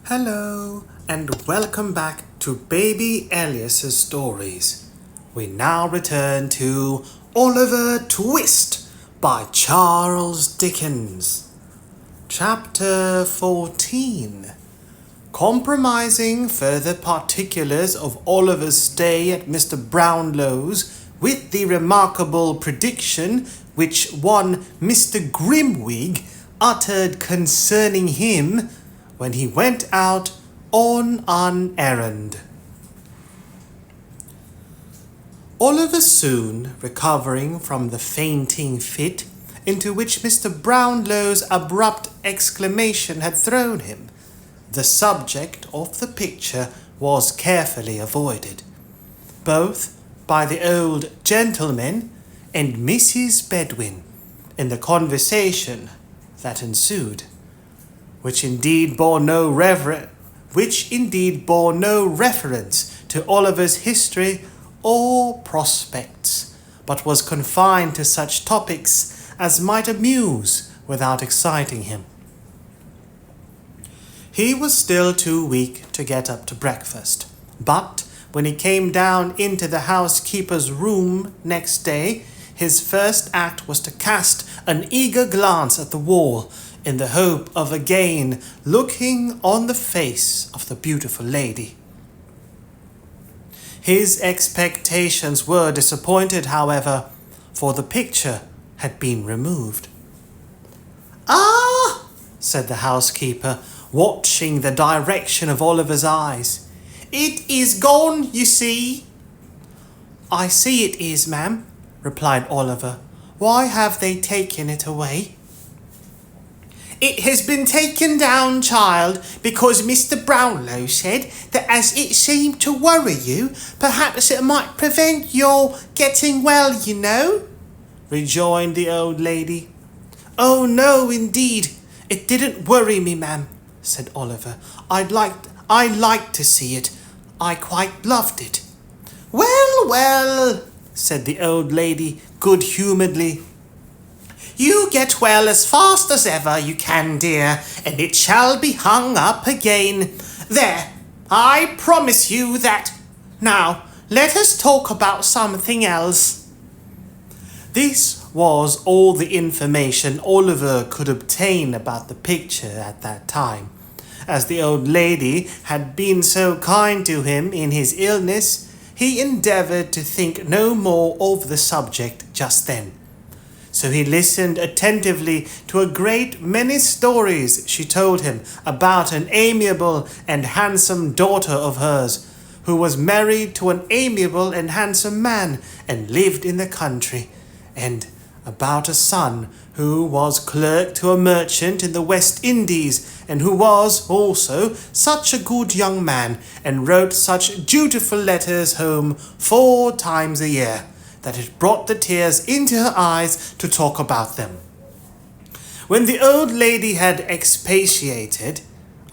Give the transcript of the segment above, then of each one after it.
Hello, and welcome back to Baby Elias's stories. We now return to Oliver Twist by Charles Dickens. Chapter 14. Compromising further particulars of Oliver's stay at Mr. Brownlow's with the remarkable prediction which one Mr. Grimwig uttered concerning him when he went out on an errand. Oliver soon recovering from the fainting fit into which Mr. Brownlow's abrupt exclamation had thrown him, the subject of the picture was carefully avoided, both by the old gentleman and Mrs. Bedwin, in the conversation that ensued, which indeed bore no reference to Oliver's history or prospects, but was confined to such topics as might amuse without exciting him. He was still too weak to get up to breakfast, but when he came down into the housekeeper's room next day, his first act was to cast an eager glance at the wall in the hope of again looking on the face of the beautiful lady. His expectations were disappointed, however, for the picture had been removed. "Ah!" said the housekeeper, watching the direction of Oliver's eyes. "It is gone, you see." "I see it is, ma'am," replied Oliver. "Why have they taken it away?" "It has been taken down, child, because Mr. Brownlow said that as it seemed to worry you, perhaps it might prevent your getting well, you know," rejoined the old lady. "Oh, no, indeed, it didn't worry me, ma'am," said Oliver. I liked to see it. I quite loved it." Well, said the old lady good-humouredly. "You get well as fast as ever you can, dear, and it shall be hung up again. There, I promise you that. Now, let us talk about something else." This was all the information Oliver could obtain about the picture at that time, as the old lady had been so kind to him in his illness. He endeavoured to think no more of the subject just then. So he listened attentively to a great many stories she told him about an amiable and handsome daughter of hers, who was married to an amiable and handsome man and lived in the country, and about a son who was clerk to a merchant in the West Indies, and who was also such a good young man, and wrote such dutiful letters home 4 times a year, that it brought the tears into her eyes to talk about them. When the old lady had expatiated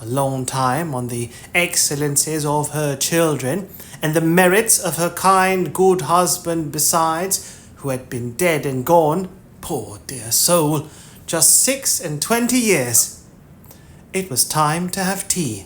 a long time on the excellencies of her children, and the merits of her kind good husband besides, who had been dead and gone, poor dear soul, just 26 years, it was time to have tea.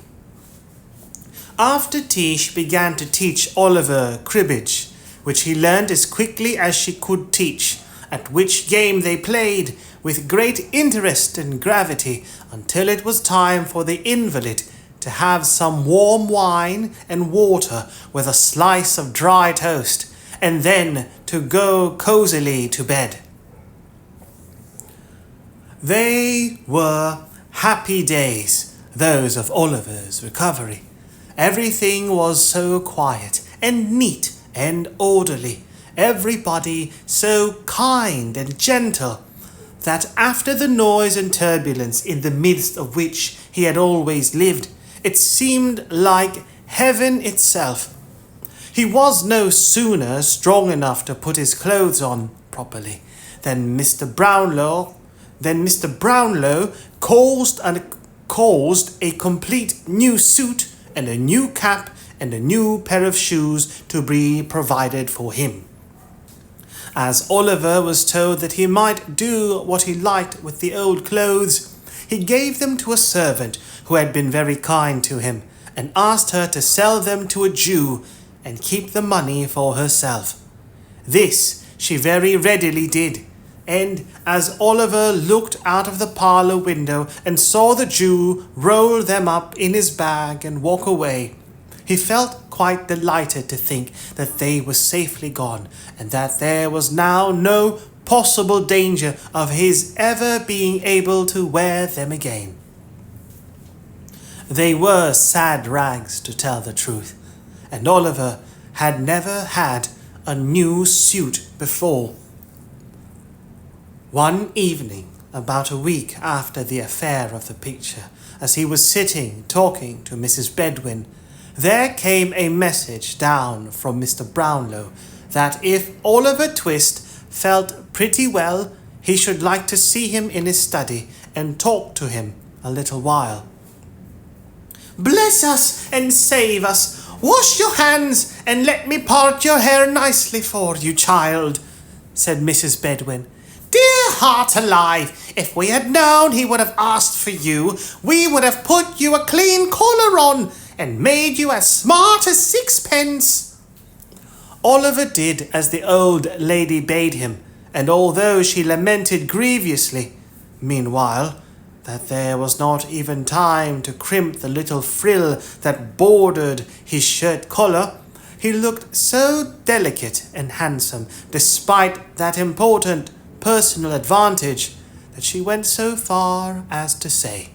After tea she began to teach Oliver cribbage, which he learned as quickly as she could teach, at which game they played with great interest and gravity until it was time for the invalid to have some warm wine and water with a slice of dry toast, and then to go cosily to bed. They were happy days, those of Oliver's recovery. Everything was so quiet and neat and orderly, everybody so kind and gentle, that after the noise and turbulence in the midst of which he had always lived, it seemed like heaven itself. He was no sooner strong enough to put his clothes on properly than Mr. Brownlow caused a complete new suit and a new cap and a new pair of shoes to be provided for him. As Oliver was told that he might do what he liked with the old clothes, he gave them to a servant who had been very kind to him, and asked her to sell them to a Jew and keep the money for herself. This she very readily did, and as Oliver looked out of the parlour window and saw the Jew roll them up in his bag and walk away, he felt quite delighted to think that they were safely gone, and that there was now no possible danger of his ever being able to wear them again. They were sad rags, to tell the truth, and Oliver had never had a new suit before. One evening, about a week after the affair of the picture, as he was sitting talking to Mrs. Bedwin, there came a message down from Mr. Brownlow that if Oliver Twist felt pretty well, he should like to see him in his study and talk to him a little while. "Bless us and save us! Wash your hands and let me part your hair nicely for you, child," said Mrs. Bedwin. "Dear heart alive, if we had known he would have asked for you, we would have put you a clean collar on and made you as smart as sixpence." Oliver did as the old lady bade him, and although she lamented grievously, meanwhile, that there was not even time to crimp the little frill that bordered his shirt collar, he looked so delicate and handsome, despite that important personal advantage, that she went so far as to say,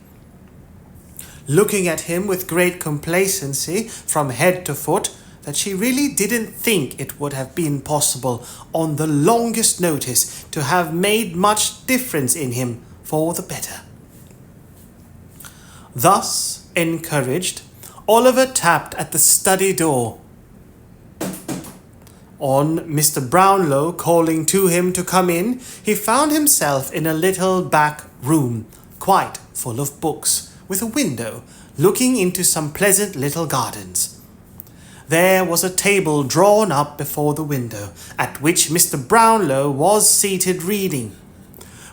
looking at him with great complacency from head to foot, that she really didn't think it would have been possible on the longest notice to have made much difference in him for the better. Thus encouraged, Oliver tapped at the study door. On Mr. Brownlow calling to him to come in, he found himself in a little back room, quite full of books, with a window looking into some pleasant little gardens. There was a table drawn up before the window, at which Mr. Brownlow was seated reading.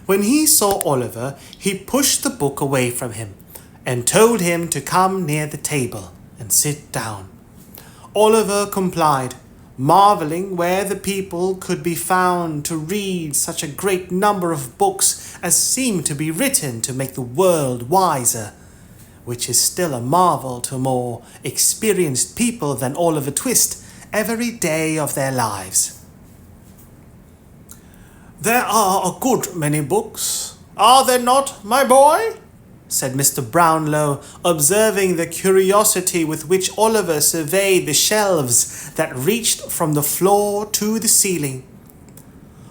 When he saw Oliver, he pushed the book away from him, and told him to come near the table and sit down. Oliver complied, marvelling where the people could be found to read such a great number of books as seemed to be written to make the world wiser, which is still a marvel to more experienced people than Oliver Twist every day of their lives. "There are a good many books, are there not, my boy?" said Mr. Brownlow, observing the curiosity with which Oliver surveyed the shelves that reached from the floor to the ceiling.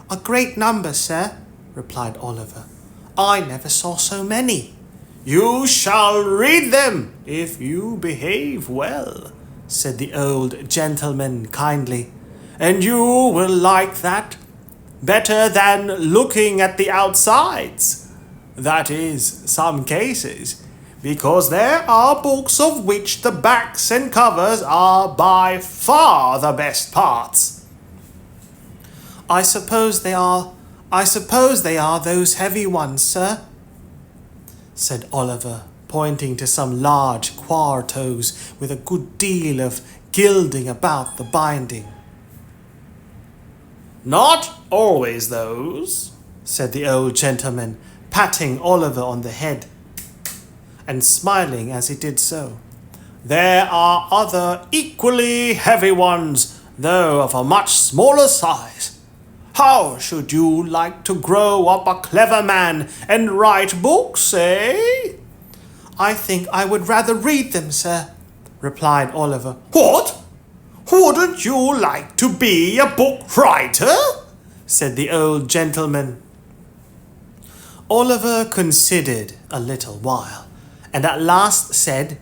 "A great number, sir," replied Oliver. "I never saw so many." "You shall read them, if you behave well," said the old gentleman kindly, "and you will like that better than looking at the outsides. That is, some cases, because there are books of which the backs and covers are by far the best parts." I suppose they are those heavy ones, sir," said Oliver, pointing to some large quartos with a good deal of gilding about the binding. "Not always those," said the old gentleman, patting Oliver on the head, and smiling as he did so. "There are other equally heavy ones, though of a much smaller size. How should you like to grow up a clever man and write books, eh?" "I think I would rather read them, sir," replied Oliver. "What? Wouldn't you like to be a book writer?" said the old gentleman. Oliver considered a little while, and at last said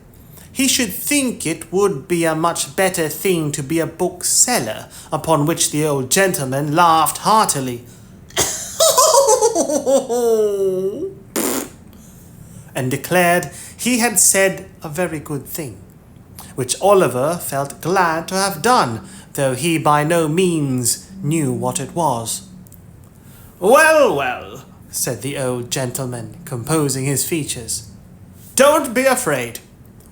he should think it would be a much better thing to be a bookseller, upon which the old gentleman laughed heartily, and declared he had said a very good thing, which Oliver felt glad to have done, though he by no means knew what it was. "Well, well," said the old gentleman, composing his features. Don't be afraid.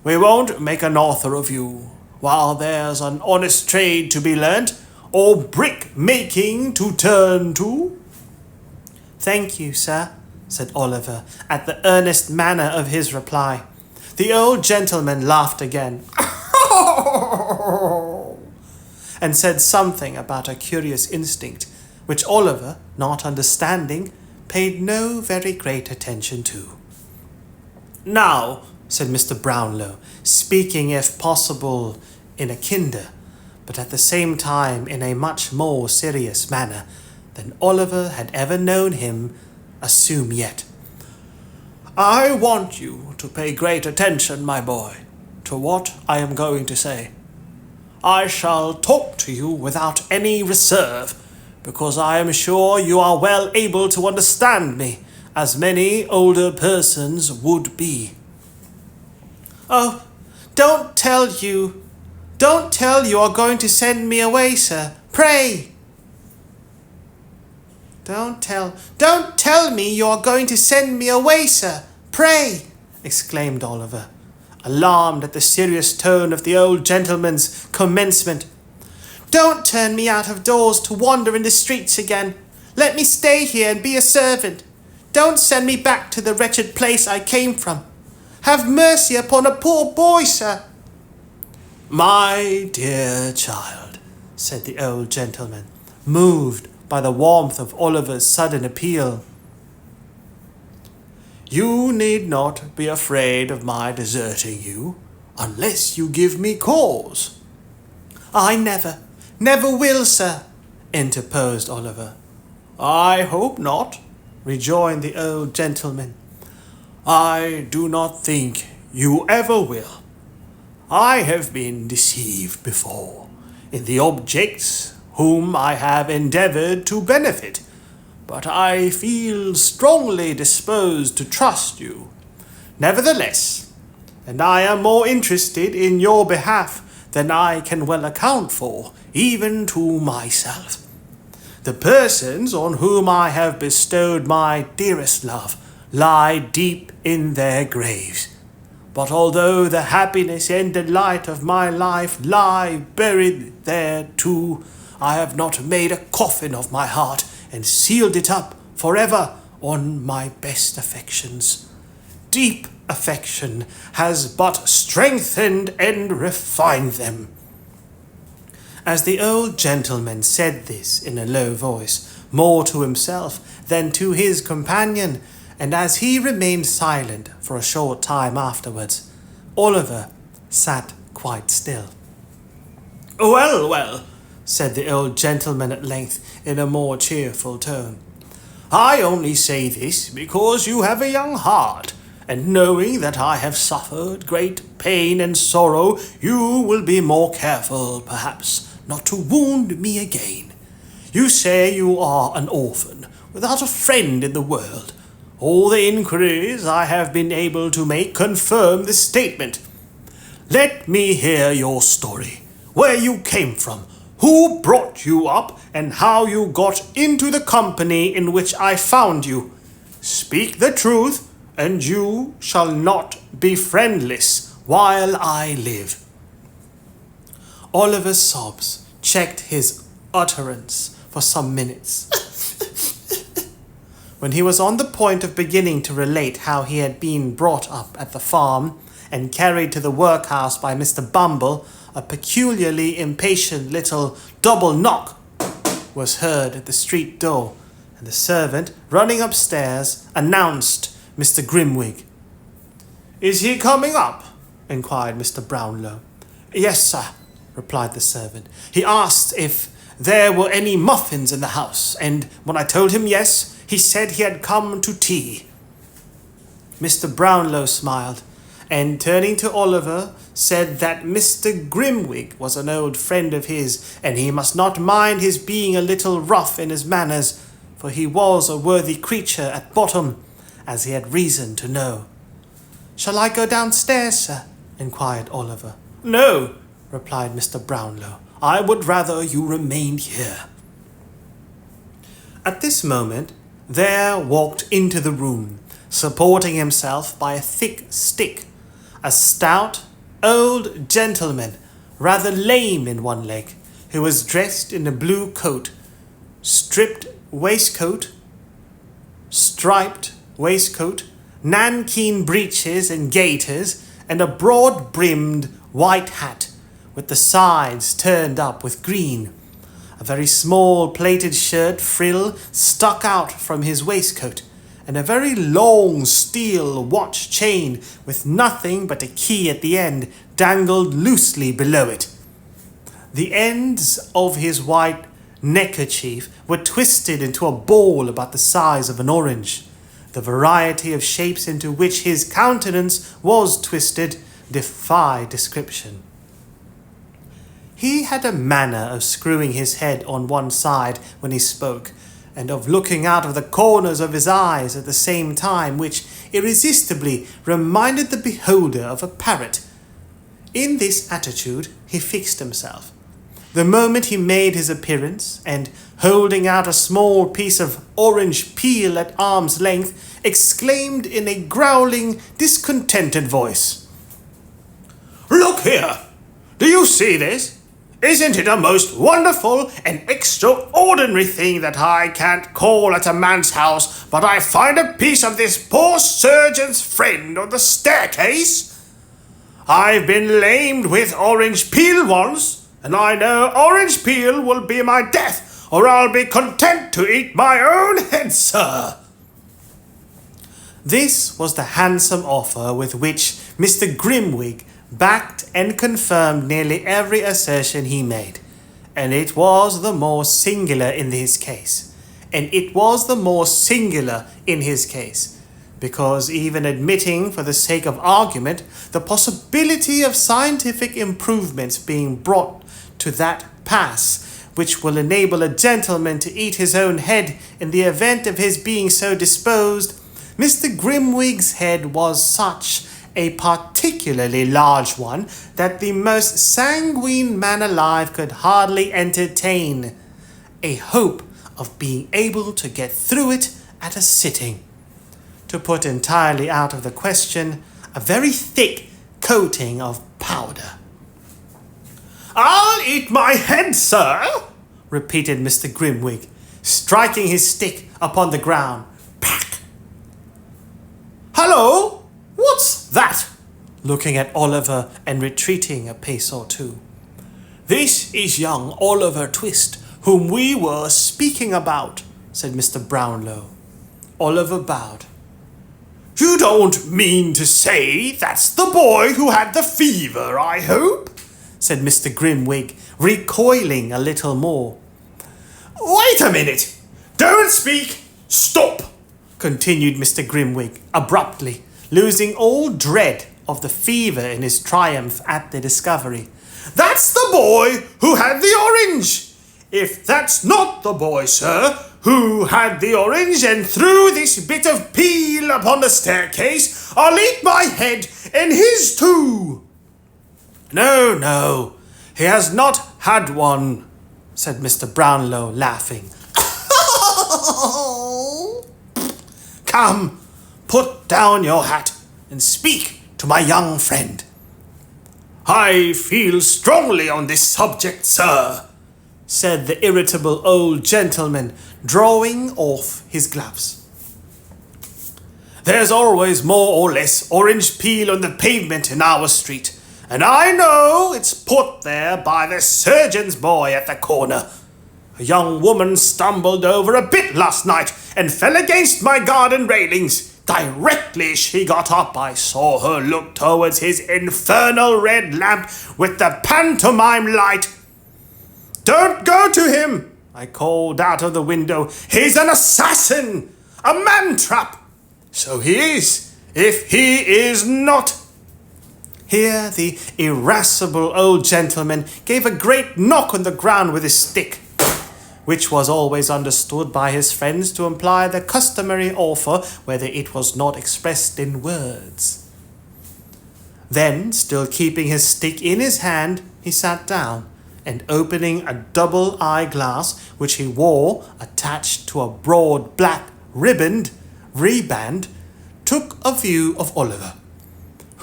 We won't make an author of you. While there's an honest trade to be learnt, or brick making to turn to." "Thank you, sir," said Oliver, at the earnest manner of his reply. The old gentleman laughed again, and said something about a curious instinct, which Oliver, not understanding, paid no very great attention to. "Now," said Mr. Brownlow, speaking if possible in a kinder, but at the same time in a much more serious manner than Oliver had ever known him assume yet, "I want you to pay great attention, my boy, to what I am going to say. I shall talk to you without any reserve, because I am sure you are well able to understand me, as many older persons would be." "Oh, don't tell you are going to send me away, sir. Pray!" Don't tell me you are going to send me away, sir. Pray!" exclaimed Oliver, alarmed at the serious tone of the old gentleman's commencement. "Don't turn me out of doors to wander in the streets again. Let me stay here and be a servant. Don't send me back to the wretched place I came from. Have mercy upon a poor boy, sir." "My dear child," said the old gentleman, moved by the warmth of Oliver's sudden appeal, "you need not be afraid of my deserting you, unless you give me cause." "I never will, sir," interposed Oliver. "I hope not," rejoined the old gentleman. "I do not think you ever will. I have been deceived before in the objects whom I have endeavoured to benefit, but I feel strongly disposed to trust you, nevertheless, and I am more interested in your behalf than I can well account for, even to myself. The persons on whom I have bestowed my dearest love lie deep in their graves, but although the happiness and delight of my life lie buried there too, I have not made a coffin of my heart and sealed it up forever on my best affections. Deep affection has but strengthened and refined them." As the old gentleman said this in a low voice, more to himself than to his companion, and as he remained silent for a short time afterwards, Oliver sat quite still. "Well, well," said the old gentleman at length in a more cheerful tone, "I only say this because you have a young heart, and knowing that I have suffered great pain and sorrow, you will be more careful, perhaps, not to wound me again. You say you are an orphan, without a friend in the world. All the inquiries I have been able to make confirm this statement. Let me hear your story, where you came from, who brought you up, and how you got into the company in which I found you. Speak the truth, and you shall not be friendless while I live." Oliver's sobs checked his utterance for some minutes. When he was on the point of beginning to relate how he had been brought up at the farm and carried to the workhouse by Mr. Bumble, a peculiarly impatient little double knock was heard at the street door, and the servant, running upstairs, announced Mr. Grimwig. "Is he coming up?" inquired Mr. Brownlow. "Yes, sir," replied the servant. "He asked if there were any muffins in the house, and when I told him yes, he said he had come to tea." Mr. Brownlow smiled, and turning to Oliver, said that Mr. Grimwig was an old friend of his, and he must not mind his being a little rough in his manners, for he was a worthy creature at bottom, as he had reason to know. "Shall I go downstairs, sir?" inquired Oliver. "No," replied Mr. Brownlow. "I would rather you remained here." At this moment, there walked into the room supporting himself by a thick stick, a stout old gentleman, rather lame in one leg, who was dressed in a blue coat, striped waistcoat, nankeen breeches and gaiters, and a broad-brimmed white hat with the sides turned up with green. A very small plaited shirt frill stuck out from his waistcoat, and a very long steel watch chain with nothing but a key at the end dangled loosely below it. The ends of his white neckerchief were twisted into a ball about the size of an orange. The variety of shapes into which his countenance was twisted defy description. He had a manner of screwing his head on one side when he spoke, and of looking out of the corners of his eyes at the same time, which irresistibly reminded the beholder of a parrot. In this attitude he fixed himself. The moment he made his appearance, and holding out a small piece of orange peel at arm's length, exclaimed in a growling, discontented voice, "Look here! Do you see this? Isn't it a most wonderful and extraordinary thing that I can't call at a man's house, but I find a piece of this poor surgeon's friend on the staircase? I've been lamed with orange peel once, and I know orange peel will be my death, or I'll be content to eat my own head, sir." This was the handsome offer with which Mr. Grimwig backed and confirmed nearly every assertion he made, and it was the more singular in his case. Because even admitting, for the sake of argument, the possibility of scientific improvements being brought to that pass which will enable a gentleman to eat his own head in the event of his being so disposed, Mr. Grimwig's head was such a particularly large one that the most sanguine man alive could hardly entertain a hope of being able to get through it at a sitting. To put entirely out of the question, a very thick coating of powder. "I'll eat my head, sir," repeated Mr. Grimwig, striking his stick upon the ground. Pack! "Hello! What's that?" looking at Oliver and retreating a pace or two. "This is young Oliver Twist, whom we were speaking about," said Mr. Brownlow. Oliver bowed. "You don't mean to say that's the boy who had the fever, I hope?" said Mr. Grimwig, recoiling a little more. "Wait a minute! Don't speak! Stop!" continued Mr. Grimwig abruptly, losing all dread of the fever in his triumph at the discovery. "That's the boy who had the orange! If that's not the boy, sir, who had the orange and threw this bit of peel upon the staircase, I'll eat my head and his too." No, he has not had one," said Mr. Brownlow, laughing. "Come, put down your hat and speak to my young friend." "I feel strongly on this subject, sir," said the irritable old gentleman, drawing off his gloves. "There's always more or less orange peel on the pavement in our street, and I know it's put there by the surgeon's boy at the corner. A young woman stumbled over a bit last night and fell against my garden railings. Directly she got up, I saw her look towards his infernal red lamp with the pantomime light. 'Don't go to him,' I called out of the window. 'He's an assassin, a man-trap.' So he is, if he is not." Here the irascible old gentleman gave a great knock on the ground with his stick, which was always understood by his friends to imply the customary offer, whether it was not expressed in words. Then, still keeping his stick in his hand, he sat down, and opening a double eyeglass which he wore attached to a broad black reband, took a view of Oliver,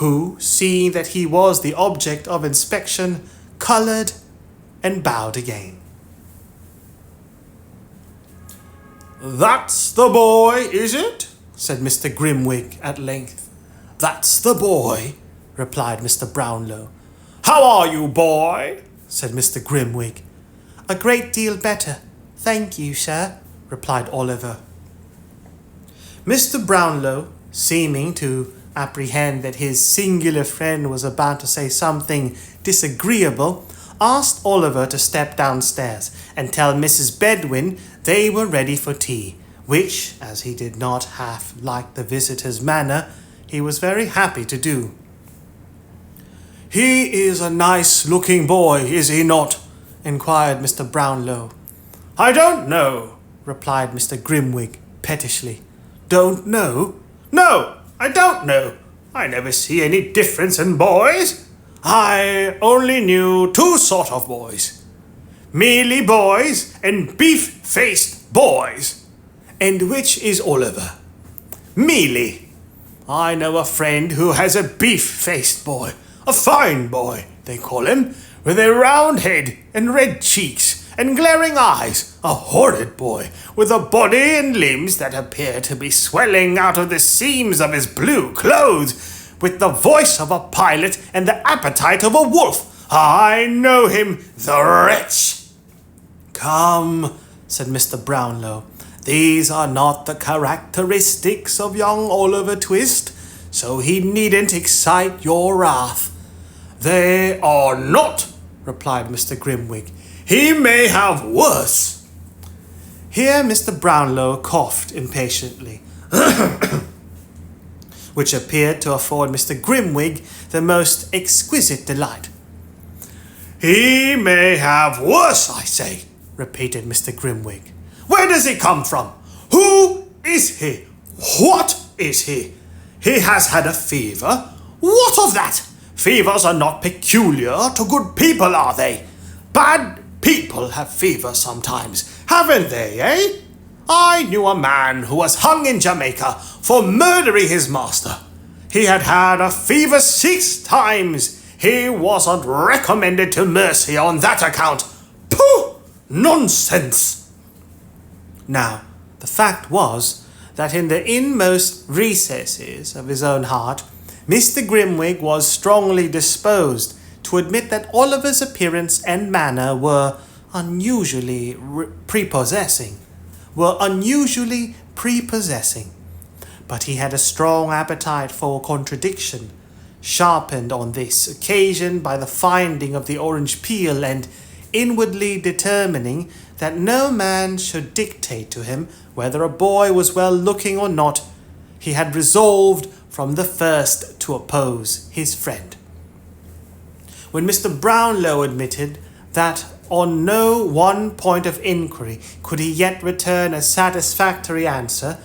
who, seeing that he was the object of inspection, coloured and bowed again. "That's the boy, is it?" said Mr. Grimwig at length. "That's the boy," replied Mr. Brownlow. "How are you, boy?" said Mr. Grimwig. "A great deal better, thank you, sir," replied Oliver. Mr. Brownlow, seeming to apprehend that his singular friend was about to say something disagreeable, asked Oliver to step downstairs and tell Mrs. Bedwin they were ready for tea, which, as he did not half like the visitor's manner, he was very happy to do. "He is a nice-looking boy, is he not?" inquired Mr. Brownlow. "I don't know," replied Mr. Grimwig pettishly. "Don't know?" "No, I don't know. I never see any difference in boys. I only knew two sort of boys. Mealy boys and beef-faced boys." "And which is Oliver?" "Mealy. I know a friend who has a beef-faced boy. A fine boy, they call him, with a round head and red cheeks and glaring eyes. A horrid boy, with a body and limbs that appear to be swelling out of the seams of his blue clothes, with the voice of a pilot and the appetite of a wolf. I know him, the wretch." "Come," said Mr. Brownlow, "these are not the characteristics of young Oliver Twist, so he needn't excite your wrath." "They are not," replied Mr. Grimwig. "He may have worse." Here Mr. Brownlow coughed impatiently, which appeared to afford Mr. Grimwig the most exquisite delight. "He may have worse, I say," repeated Mr. Grimwig. "Where does he come from? Who is he? What is he? He has had a fever. What of that? Fevers are not peculiar to good people, are they? Bad people have fever sometimes, haven't they, eh? I knew a man who was hung in Jamaica for murdering his master. He had had a fever 6 times. He wasn't recommended to mercy on that account. Pooh! Nonsense!" Now, the fact was that in the inmost recesses of his own heart, Mr. Grimwig was strongly disposed to admit that Oliver's appearance and manner were unusually prepossessing. But he had a strong appetite for contradiction, sharpened on this occasion by the finding of the orange peel, and inwardly determining that no man should dictate to him whether a boy was well-looking or not, he had resolved from the first to oppose his friend. When Mr. Brownlow admitted that on no one point of inquiry could he yet return a satisfactory answer,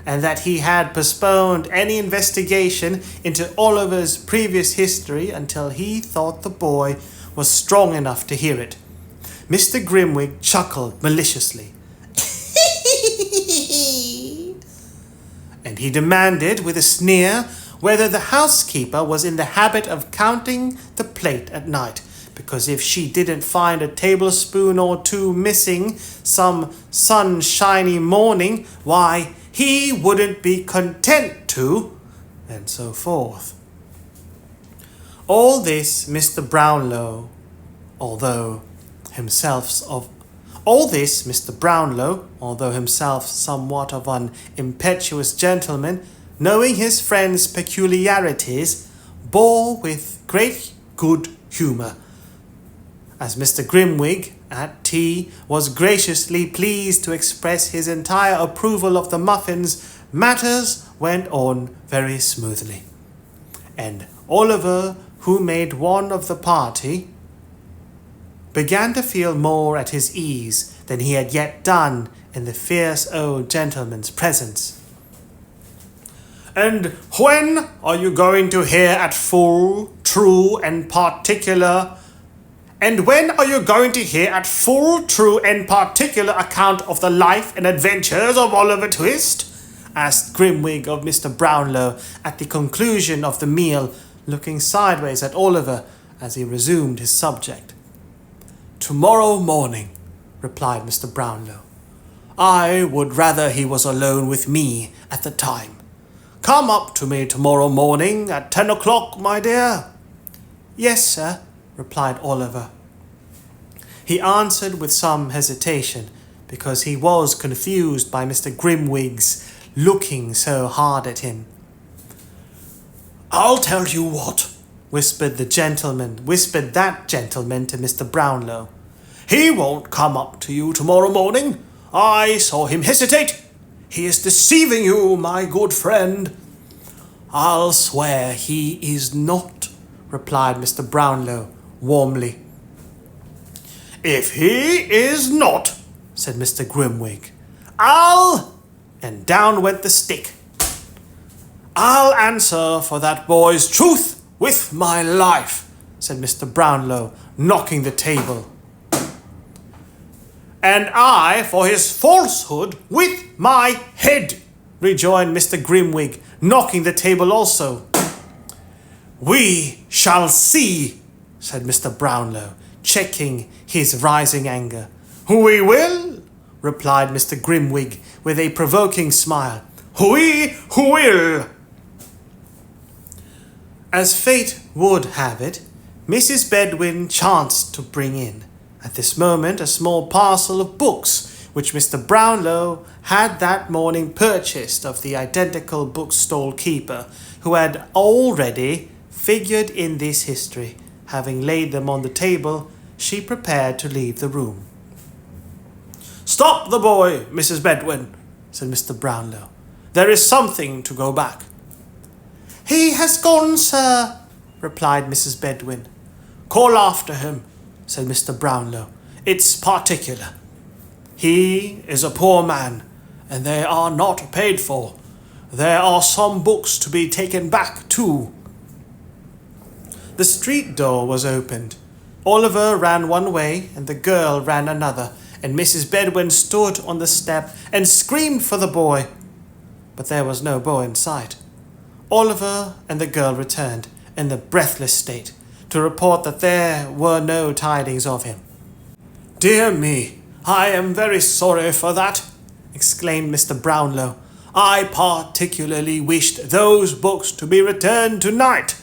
and that he had postponed any investigation into Oliver's previous history until he thought the boy was strong enough to hear it, Mr. Grimwig chuckled maliciously. And he demanded with a sneer whether the housekeeper was in the habit of counting the plate at night, because if she didn't find a tablespoon or two missing some sunshiny morning, why, he wouldn't be content to, and so forth. All this Mr. Brownlow, although himself somewhat of an impetuous gentleman, knowing his friend's peculiarities, bore with great good humour. As Mr. Grimwig, at tea, was graciously pleased to express his entire approval of the muffins, matters went on very smoothly. And Oliver, who made one of the party, began to feel more at his ease than he had yet done in the fierce old gentleman's presence. "And when are you going to hear at full, true, and particular account of the life and adventures of Oliver Twist?" asked Grimwig of Mr. Brownlow at the conclusion of the meal, looking sideways at Oliver as he resumed his subject. Tomorrow morning, replied Mr. Brownlow. I would rather he was alone with me at the time. Come up to me tomorrow morning at 10 o'clock, my dear. Yes, sir, replied Oliver. He answered with some hesitation, because he was confused by Mr. Grimwig's looking so hard at him. I'll tell you what, whispered that gentleman to Mr. Brownlow. He won't come up to you tomorrow morning. I saw him hesitate. He is deceiving you, my good friend. I'll swear he is not, replied Mr. Brownlow warmly. If he is not, said Mr. Grimwig, and down went the stick. I'll answer for that boy's truth with my life, said Mr. Brownlow, knocking the table. And I for his falsehood with my head, rejoined Mr. Grimwig, knocking the table also. We shall see, said Mr. Brownlow, checking his rising anger. We will, replied Mr. Grimwig with a provoking smile. We will. As fate would have it, Mrs. Bedwin chanced to bring in, at this moment, a small parcel of books, which Mr. Brownlow had that morning purchased of the identical bookstall keeper, who had already figured in this history. Having laid them on the table, she prepared to leave the room. Stop the boy, Mrs. Bedwin, said Mr. Brownlow. There is something to go back. He has gone, sir, replied Mrs. Bedwin. Call after him, said Mr. Brownlow. It's particular. He is a poor man, and they are not paid for. There are some books to be taken back too. The street door was opened. Oliver ran one way, and the girl ran another, and Mrs. Bedwin stood on the step and screamed for the boy. But there was no boy in sight. Oliver and the girl returned, in the breathless state, to report that there were no tidings of him. Dear me, I am very sorry for that, exclaimed Mr. Brownlow. I particularly wished those books to be returned tonight.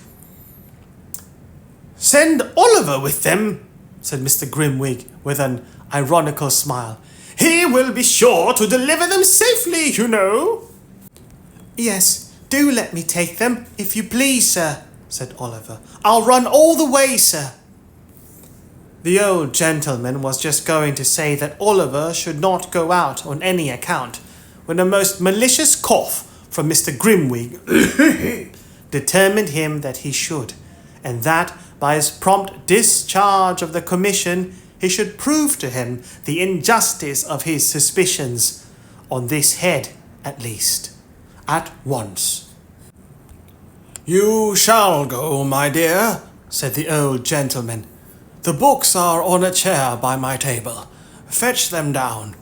Send Oliver with them, said Mr. Grimwig with an ironical smile. He will be sure to deliver them safely, you know. Yes, do let me take them, if you please, sir, said Oliver. I'll run all the way, sir. The old gentleman was just going to say that Oliver should not go out on any account, when a most malicious cough from Mr. Grimwig determined him that he should, and that by his prompt discharge of the commission he should prove to him the injustice of his suspicions, on this head at least, at once. You shall go, my dear, said the old gentleman. The books are on a chair by my table. Fetch them down.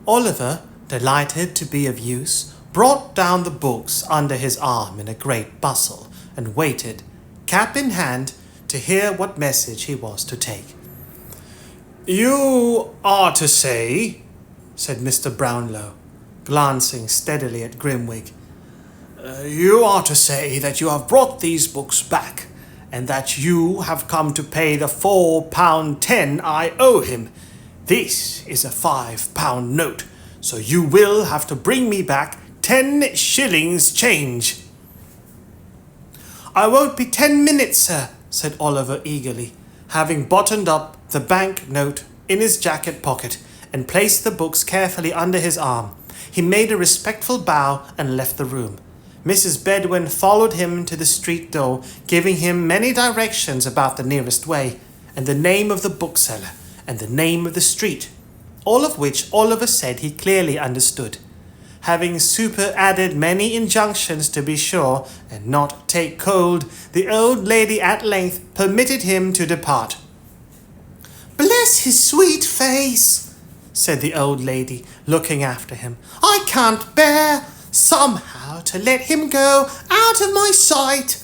Oliver, delighted to be of use, brought down the books under his arm in a great bustle, and waited, cap in hand, to hear what message he was to take. You are to say, said Mr. Brownlow, glancing steadily at Grimwig, you are to say that you have brought these books back, and that you have come to pay the £4.10 I owe him. This is a £5 note, so you will have to bring me back 10 shillings change. I won't be 10 minutes, sir, said Oliver eagerly, having buttoned up the bank note in his jacket pocket and placed the books carefully under his arm. He made a respectful bow and left the room. Mrs. Bedwin followed him to the street door, giving him many directions about the nearest way, and the name of the bookseller, and the name of the street, all of which Oliver said he clearly understood. Having superadded many injunctions to be sure and not take cold, the old lady at length permitted him to depart. Bless his sweet face, said the old lady, looking after him. I can't bear somehow to let him go out of my sight."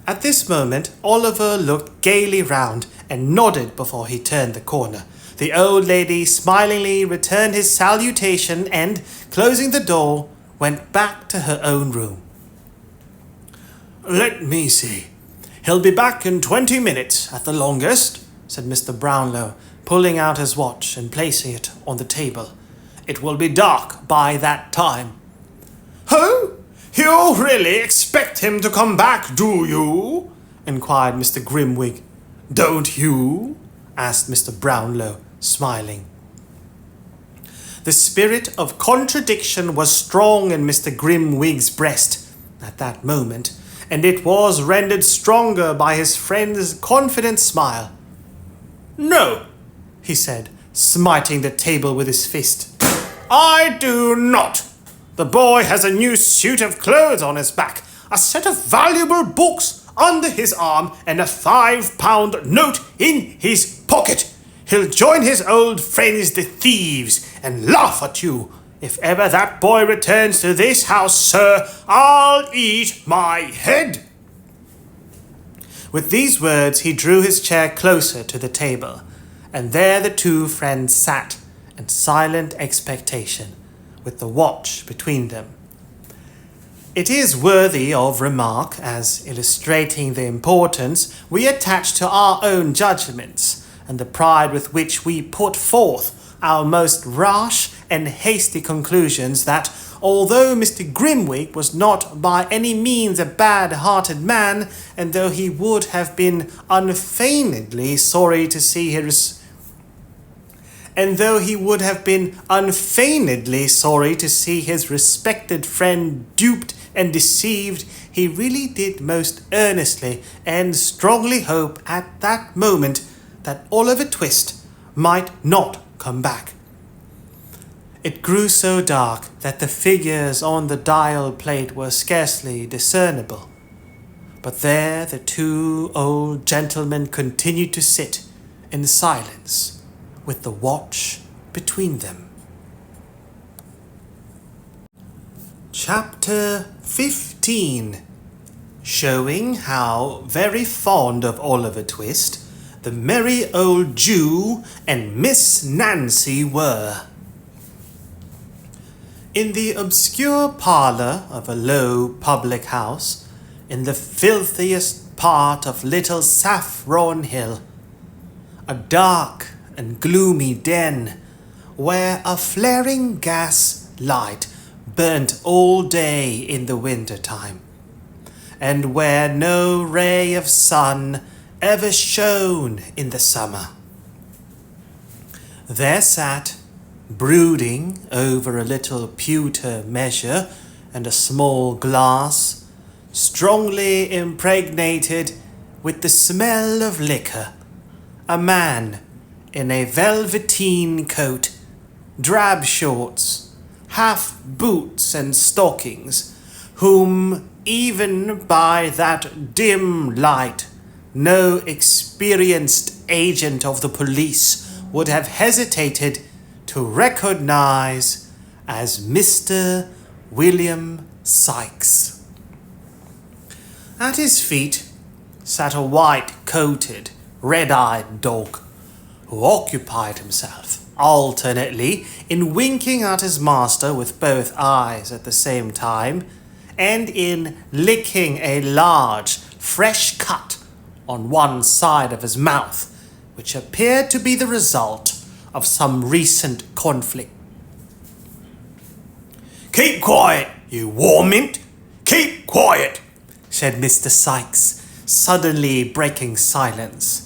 At this moment, Oliver looked gaily round and nodded before he turned the corner. The old lady smilingly returned his salutation and, closing the door, went back to her own room. "Let me see. He'll be back in 20 minutes at the longest," said Mr. Brownlow, pulling out his watch and placing it on the table. "It will be dark by that time." "Oh, you really expect him to come back, do you?" inquired Mr. Grimwig. "Don't you?" asked Mr. Brownlow, smiling. The spirit of contradiction was strong in Mr. Grimwig's breast at that moment, and it was rendered stronger by his friend's confident smile. "No," he said, smiting the table with his fist. "I do not. The boy has a new suit of clothes on his back, a set of valuable books under his arm, and a £5 note in his pocket. He'll join his old friends the thieves and laugh at you. If ever that boy returns to this house, sir, I'll eat my head." With these words he drew his chair closer to the table, and there the two friends sat in silent expectation, with the watch between them. It is worthy of remark, as illustrating the importance we attach to our own judgments, and the pride with which we put forth our most rash and hasty conclusions, that although Mr. Grimwig was not by any means a bad-hearted man, and though he would have been unfeignedly sorry to see his respected friend duped and deceived, he really did most earnestly and strongly hope at that moment that Oliver Twist might not come back. It grew so dark that the figures on the dial plate were scarcely discernible. But there the two old gentlemen continued to sit in silence, with the watch between them. Chapter 15, showing how very fond of Oliver Twist the merry old Jew and Miss Nancy were. In the obscure parlour of a low public house, in the filthiest part of Little Saffron Hill, a dark and gloomy den, where a flaring gas light burnt all day in the winter time, and where no ray of sun ever shone in the summer. There sat, brooding over a little pewter measure and a small glass, strongly impregnated with the smell of liquor, a man in a velveteen coat, drab shorts, half boots and stockings, whom even by that dim light no experienced agent of the police would have hesitated to recognize as Mr. William Sykes. At his feet sat a white-coated, red-eyed dog, who occupied himself alternately in winking at his master with both eyes at the same time, and in licking a large, fresh cut on one side of his mouth, which appeared to be the result of some recent conflict. "Keep quiet, you warmint! Keep quiet!" said Mr. Sykes, suddenly breaking silence.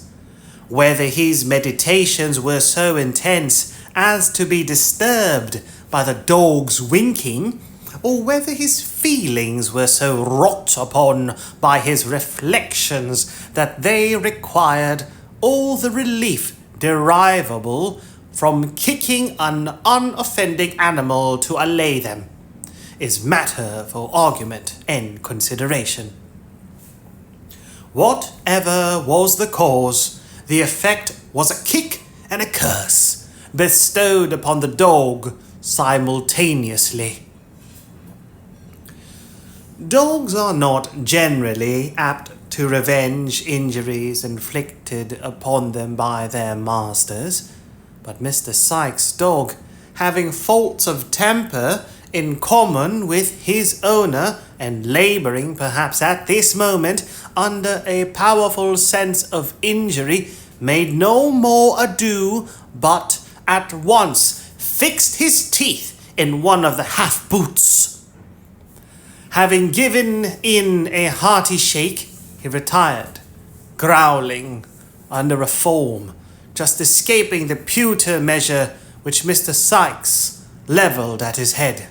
Whether his meditations were so intense as to be disturbed by the dog's winking, or whether his feelings were so wrought upon by his reflections that they required all the relief derivable from kicking an unoffending animal to allay them, is matter for argument and consideration. Whatever was the cause, the effect was a kick and a curse, bestowed upon the dog simultaneously. Dogs are not generally apt to revenge injuries inflicted upon them by their masters, but Mr. Sykes' dog, having faults of temper in common with his owner, and labouring perhaps at this moment under a powerful sense of injury, made no more ado but at once fixed his teeth in one of the half-boots. Having given in a hearty shake, he retired, growling under a form, just escaping the pewter measure which Mr. Sykes levelled at his head.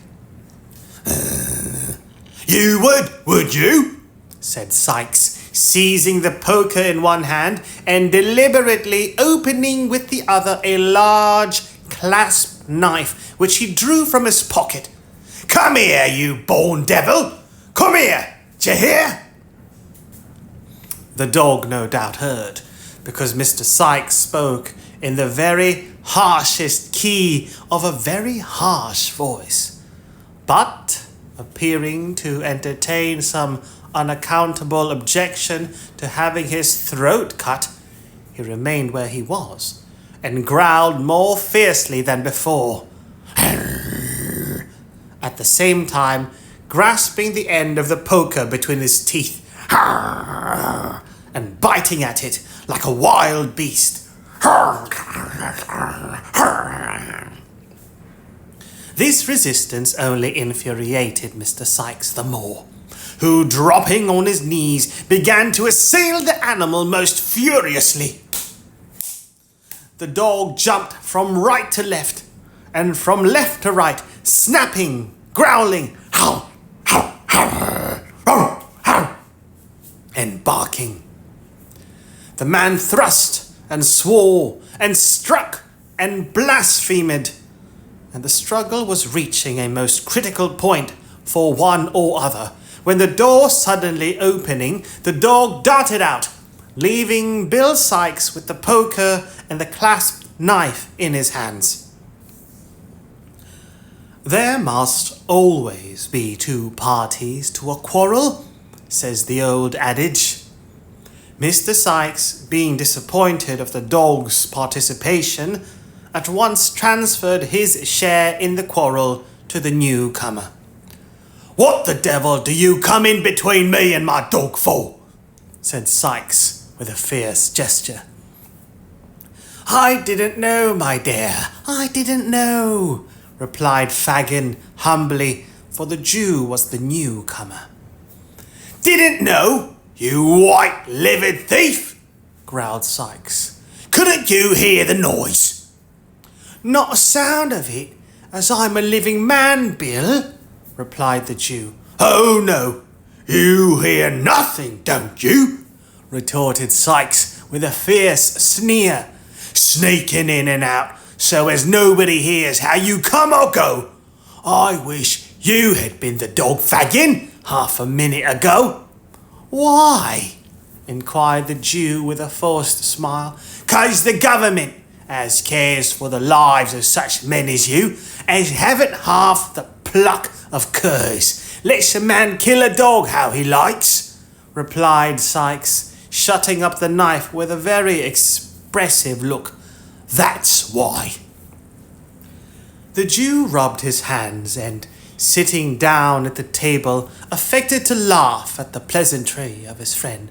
You would you? Said Sykes, seizing the poker in one hand and deliberately opening with the other a large clasp knife which he drew from his pocket. Come here, you born devil! Come here! D'ye hear? The dog no doubt heard, because Mr. Sykes spoke in the very harshest key of a very harsh voice, but, appearing to entertain some unaccountable objection to having his throat cut, he remained where he was, and growled more fiercely than before, at the same time grasping the end of the poker between his teeth, and biting at it like a wild beast. This resistance only infuriated Mr. Sykes the more, who, dropping on his knees, began to assail the animal most furiously. The dog jumped from right to left, and from left to right, snapping, growling, and barking. The man thrust and swore and struck and blasphemed, and the struggle was reaching a most critical point for one or other, when the door suddenly opening, the dog darted out, leaving Bill Sykes with the poker and the clasped knife in his hands. There must always be two parties to a quarrel, says the old adage. Mr. Sykes, being disappointed of the dog's participation, at once transferred his share in the quarrel to the newcomer. What the devil do you come in between me and my dog for? Said Sykes with a fierce gesture. I didn't know, my dear, I didn't know, replied Fagin humbly, for the Jew was the newcomer. Didn't know? You white-livered thief! Growled Sykes. Couldn't you hear the noise? Not a sound of it, as I'm a living man, Bill, replied the Jew. Oh no, you hear nothing, don't you? Retorted Sykes with a fierce sneer. Sneaking in and out so as nobody hears how you come or go. I wish you had been the dog, Fagin, half a minute ago. Why? Inquired the Jew with a forced smile. 'Cause the government, as cares for the lives of such men as you, as haven't half the pluck of curs, lets a man kill a dog how he likes, replied Sykes, shutting up the knife with a very expressive look. That's why. The Jew rubbed his hands and, sitting down at the table, affected to laugh at the pleasantry of his friend.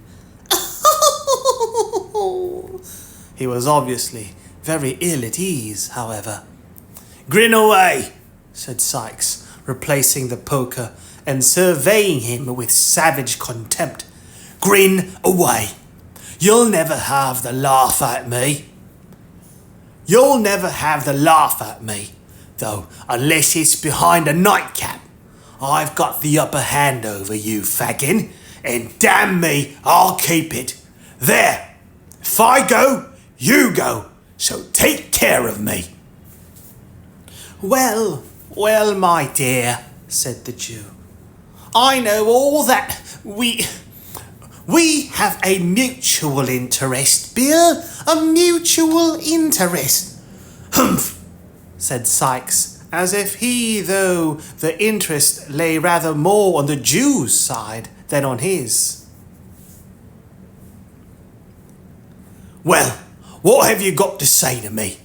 He was obviously very ill at ease, however. Grin away, said Sykes, replacing the poker and surveying him with savage contempt. Grin away. You'll never have the laugh at me. You'll never have the laugh at me, though, unless it's behind a nightcap. I've got the upper hand over you, Fagin, and damn me, I'll keep it. There, if I go, you go, so take care of me. Well, my dear, said the Jew. I know all that. We have a mutual interest, Bill, a mutual interest. Humph, said Sykes, as if he, though the interest lay rather more on the Jew's side than on his. Well, what have you got to say to me?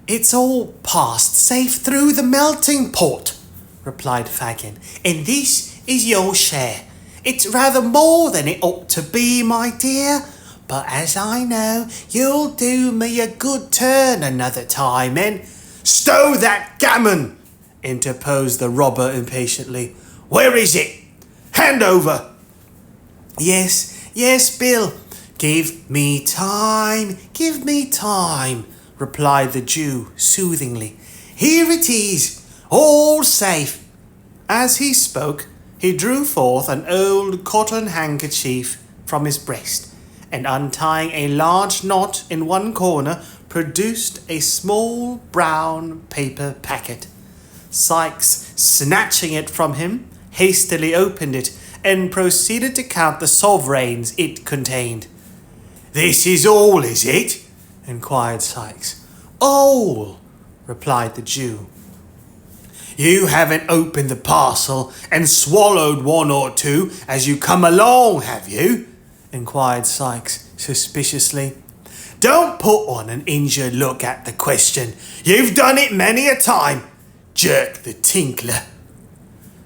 It's all passed safe through the melting pot, replied Fagin, and this is your share. It's rather more than it ought to be, my dear, but as I know, you'll do me a good turn another time, and— Stow that gammon, interposed the robber impatiently. Where is it? Hand over. Yes, Bill. Give me time, replied the Jew soothingly. Here it is, all safe. As he spoke, he drew forth an old cotton handkerchief from his breast, and untying a large knot in one corner, produced a small brown paper packet. Sykes, snatching it from him, hastily opened it, and proceeded to count the sovereigns it contained. This is all, is it? inquired Sykes. All, replied the Jew. You haven't opened the parcel and swallowed one or two as you come along, have you? inquired Sykes suspiciously. Don't put on an injured look at the question. You've done it many a time, jerked the tinkler.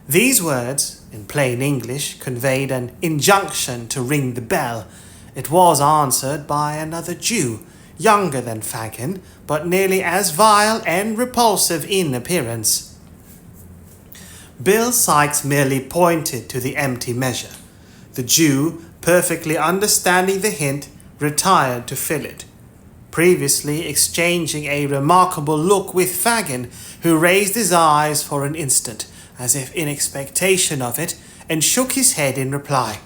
These words, in plain English, conveyed an injunction to ring the bell. It was answered by another Jew, younger than Fagin, but nearly as vile and repulsive in appearance. Bill Sykes merely pointed to the empty measure. The Jew, perfectly understanding the hint, retired to fill it, previously exchanging a remarkable look with Fagin, who raised his eyes for an instant, as if in expectation of it, and shook his head in reply,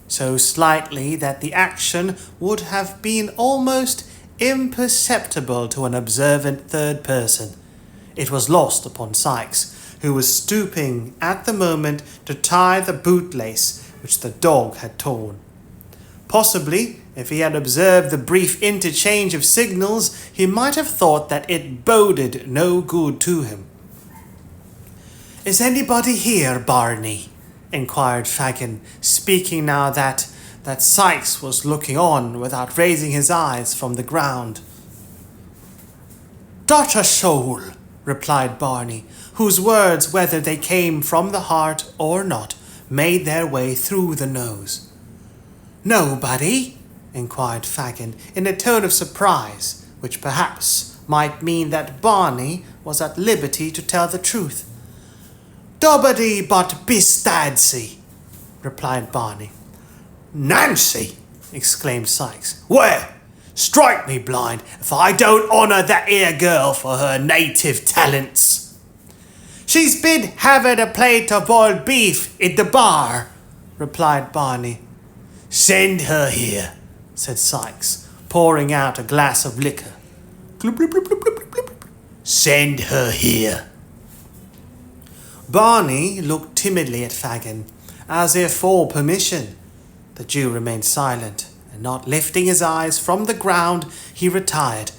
so slightly that the action would have been almost imperceptible to an observant third person. It was lost upon Sykes, who was stooping at the moment to tie the bootlace which the dog had torn. Possibly, if he had observed the brief interchange of signals, he might have thought that it boded no good to him. "Is anybody here, Barney?" inquired Fagin, speaking now that Sykes was looking on without raising his eyes from the ground. "Not a soul," replied Barney, whose words, whether they came from the heart or not, made their way through the nose. "Nobody?" inquired Fagin, in a tone of surprise, which perhaps might mean that Barney was at liberty to tell the truth. "Nobody but Miss Nancy," replied Barney. Nancy! exclaimed Sykes. Where? Strike me blind if I don't honour that 'ere girl for her native talents. "She's been having a plate of boiled beef in the bar," replied Barney. Send her here, said Sykes, pouring out a glass of liquor. Glub, glub, glub, glub, glub, glub. Send her here. Barney looked timidly at Fagin, as if for permission. The Jew remained silent, and not lifting his eyes from the ground, he retired,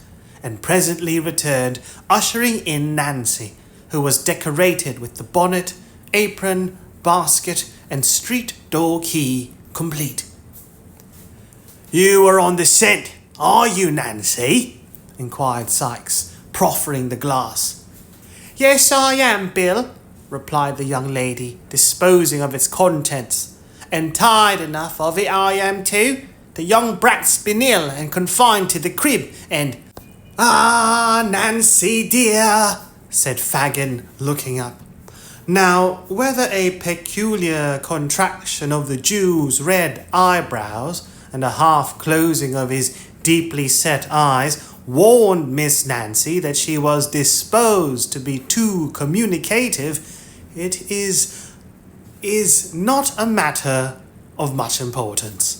and presently returned, ushering in Nancy, who was decorated with the bonnet, apron, basket, and street door key complete. You are on the scent, are you, Nancy? inquired Sykes, proffering the glass. "Yes, I am, Bill," replied the young lady, disposing of its contents. "And tired enough of it I am too. The young brat's been ill and confined to the crib, and—" "Ah, Nancy dear," said Fagin, looking up. Now, whether a peculiar contraction of the Jew's red eyebrows and a half-closing of his deeply set eyes warned Miss Nancy that she was disposed to be too communicative, it is not a matter of much importance.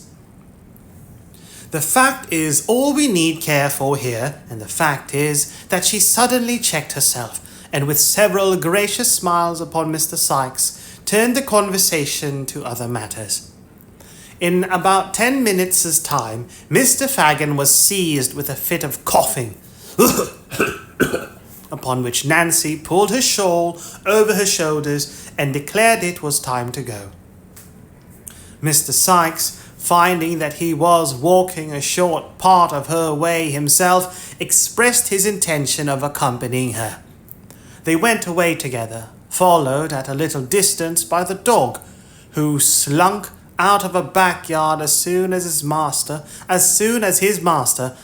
The fact is all we need care for here, and the fact is that she suddenly checked herself, and with several gracious smiles upon Mr. Sykes, turned the conversation to other matters. In about 10 minutes' time, Mr. Fagin was seized with a fit of coughing. Upon which Nancy pulled her shawl over her shoulders and declared it was time to go. Mr. Sykes, finding that he was walking a short part of her way himself, expressed his intention of accompanying her. They went away together, followed at a little distance by the dog, who slunk out of a backyard as soon as his master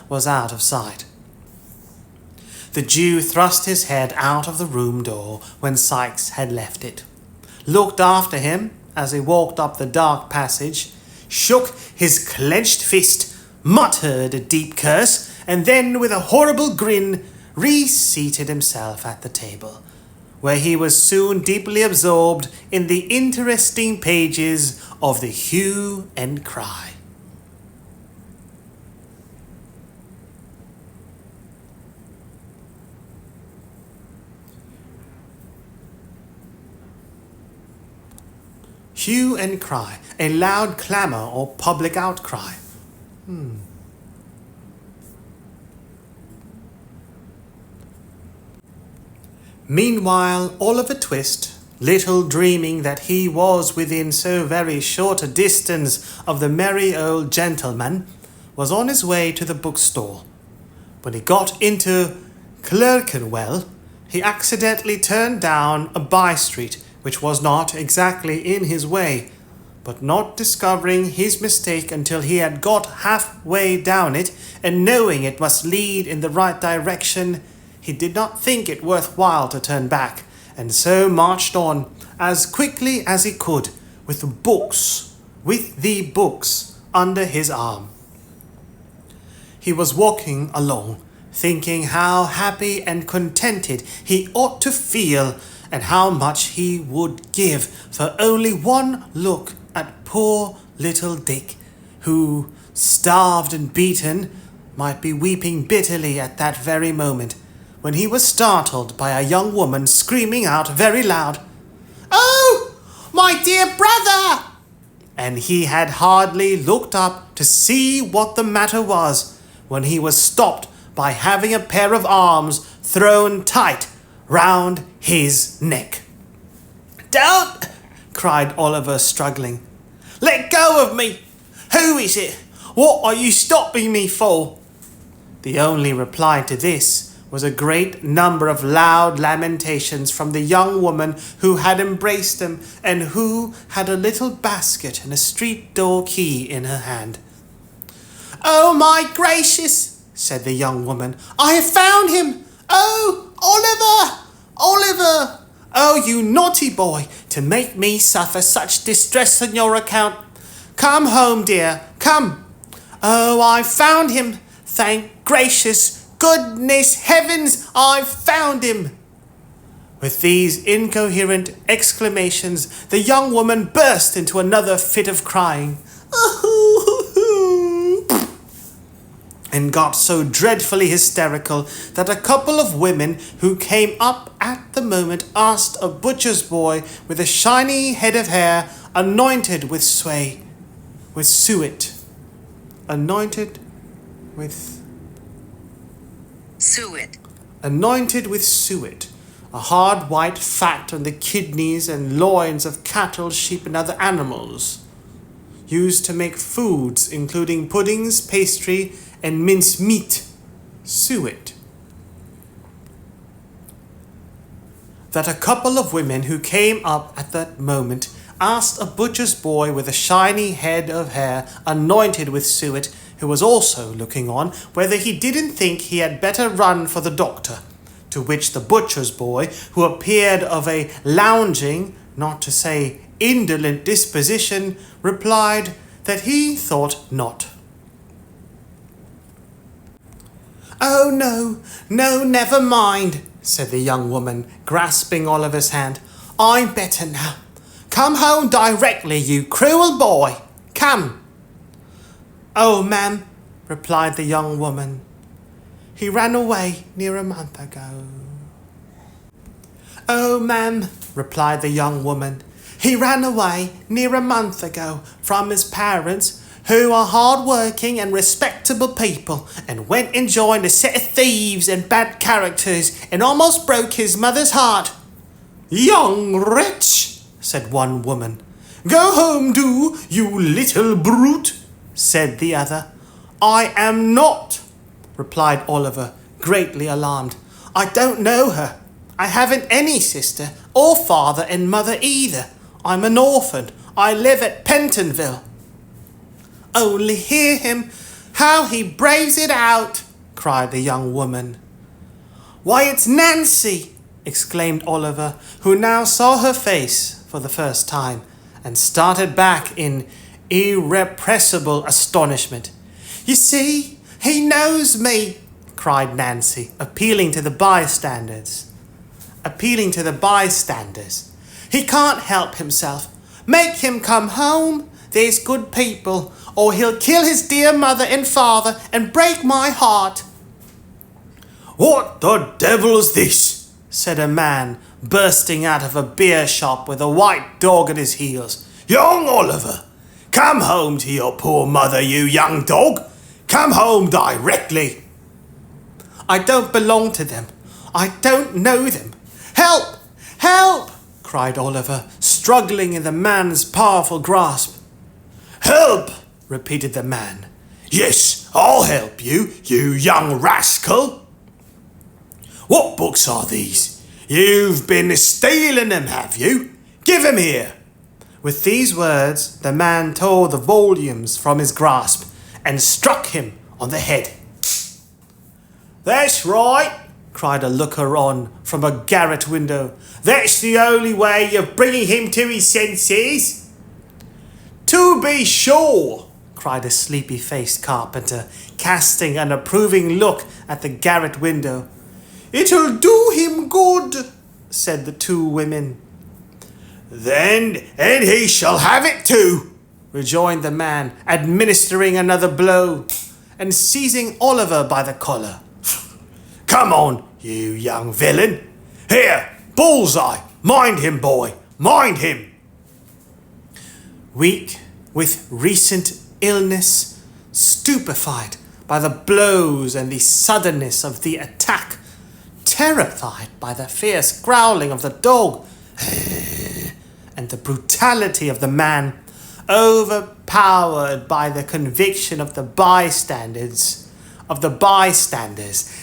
was out of sight. The Jew thrust his head out of the room door when Sykes had left it, looked after him as he walked up the dark passage, shook his clenched fist, muttered a deep curse, and then, with a horrible grin, reseated himself at the table, where he was soon deeply absorbed in the interesting pages of the hue and cry. Hue and cry, a loud clamour or public outcry. Meanwhile, Oliver Twist, little dreaming that he was within so very short a distance of the merry old gentleman, was on his way to the bookstall. When he got into Clerkenwell, he accidentally turned down a by-street which was not exactly in his way, but not discovering his mistake until he had got halfway down it, and knowing it must lead in the right direction, he did not think it worthwhile to turn back, and so marched on as quickly as he could, with the books under his arm. He was walking along, thinking how happy and contented he ought to feel, and how much he would give for only one look at poor little Dick, who, starved and beaten, might be weeping bitterly at that very moment, when he was startled by a young woman screaming out very loud, "Oh, my dear brother!" And he had hardly looked up to see what the matter was, when he was stopped by having a pair of arms thrown tight round his neck. "Don't!" cried Oliver, struggling. "Let go of me! Who is it? What are you stopping me for?" The only reply to this was a great number of loud lamentations from the young woman who had embraced him, and who had a little basket and a street door key in her hand. "Oh, my gracious!" said the young woman. "I have found him! Oh, Oliver! Oliver! Oh, you naughty boy, to make me suffer such distress on your account. Come home, dear, come. Oh, I've found him. Thank gracious goodness heavens, I've found him." With these incoherent exclamations, the young woman burst into another fit of crying, and got so dreadfully hysterical that a couple of women who came up at the moment asked a butcher's boy with a shiny head of hair anointed with suet, anointed with suet, a hard white fat on the kidneys and loins of cattle, sheep, and other animals, used to make foods including puddings, pastry, and mince meat, suet. That a couple of women who came up at that moment asked a butcher's boy with a shiny head of hair anointed with suet, who was also looking on, whether he didn't think he had better run for the doctor, to which the butcher's boy, who appeared of a lounging, not to say indolent disposition, replied that he thought not. "Oh, no, never mind," said the young woman, grasping Oliver's hand. "I'm better now. Come home directly, you cruel boy. Come." "Oh, ma'am," replied the young woman, "he ran away near a month ago." "Oh, ma'am," replied the young woman, "he ran away near a month ago from his parents, who are hard-working and respectable people, and went and joined a set of thieves and bad characters, and almost broke his mother's heart." "Young wretch," said one woman. "Go home, do, you little brute," said the other. "I am not," replied Oliver, greatly alarmed. "I don't know her. I haven't any sister, or father and mother either. I'm an orphan. I live at Pentonville." "Only hear him, how he braves it out," cried the young woman. "Why, it's Nancy!" exclaimed Oliver, who now saw her face for the first time, and started back in irrepressible astonishment. "You see, he knows me," cried Nancy, appealing to the bystanders. "He can't help himself. Make him come home, there's good people, or he'll kill his dear mother and father and break my heart." "What the devil's this?" said a man, bursting out of a beer shop with a white dog at his heels. "Young Oliver, come home to your poor mother, you young dog. Come home directly." "I don't belong to them. I don't know them. Help! Help!" cried Oliver, struggling in the man's powerful grasp. "Help!" repeated the man. "Yes, I'll help you, you young rascal. What books are these? You've been stealing them, have you? Give 'em here." With these words, the man tore the volumes from his grasp and struck him on the head. "That's right," cried a looker-on from a garret window. "That's the only way of bringing him to his senses." "To be sure," cried a sleepy-faced carpenter, casting an approving look at the garret window. "It'll do him good," said the two women. "Then, and he shall have it too," rejoined the man, administering another blow, and seizing Oliver by the collar. "Come on, you young villain. Here, Bullseye. Mind him, boy. Mind him." Weak with recent illness, stupefied by the blows and the suddenness of the attack, terrified by the fierce growling of the dog and the brutality of the man, overpowered by the conviction of the bystanders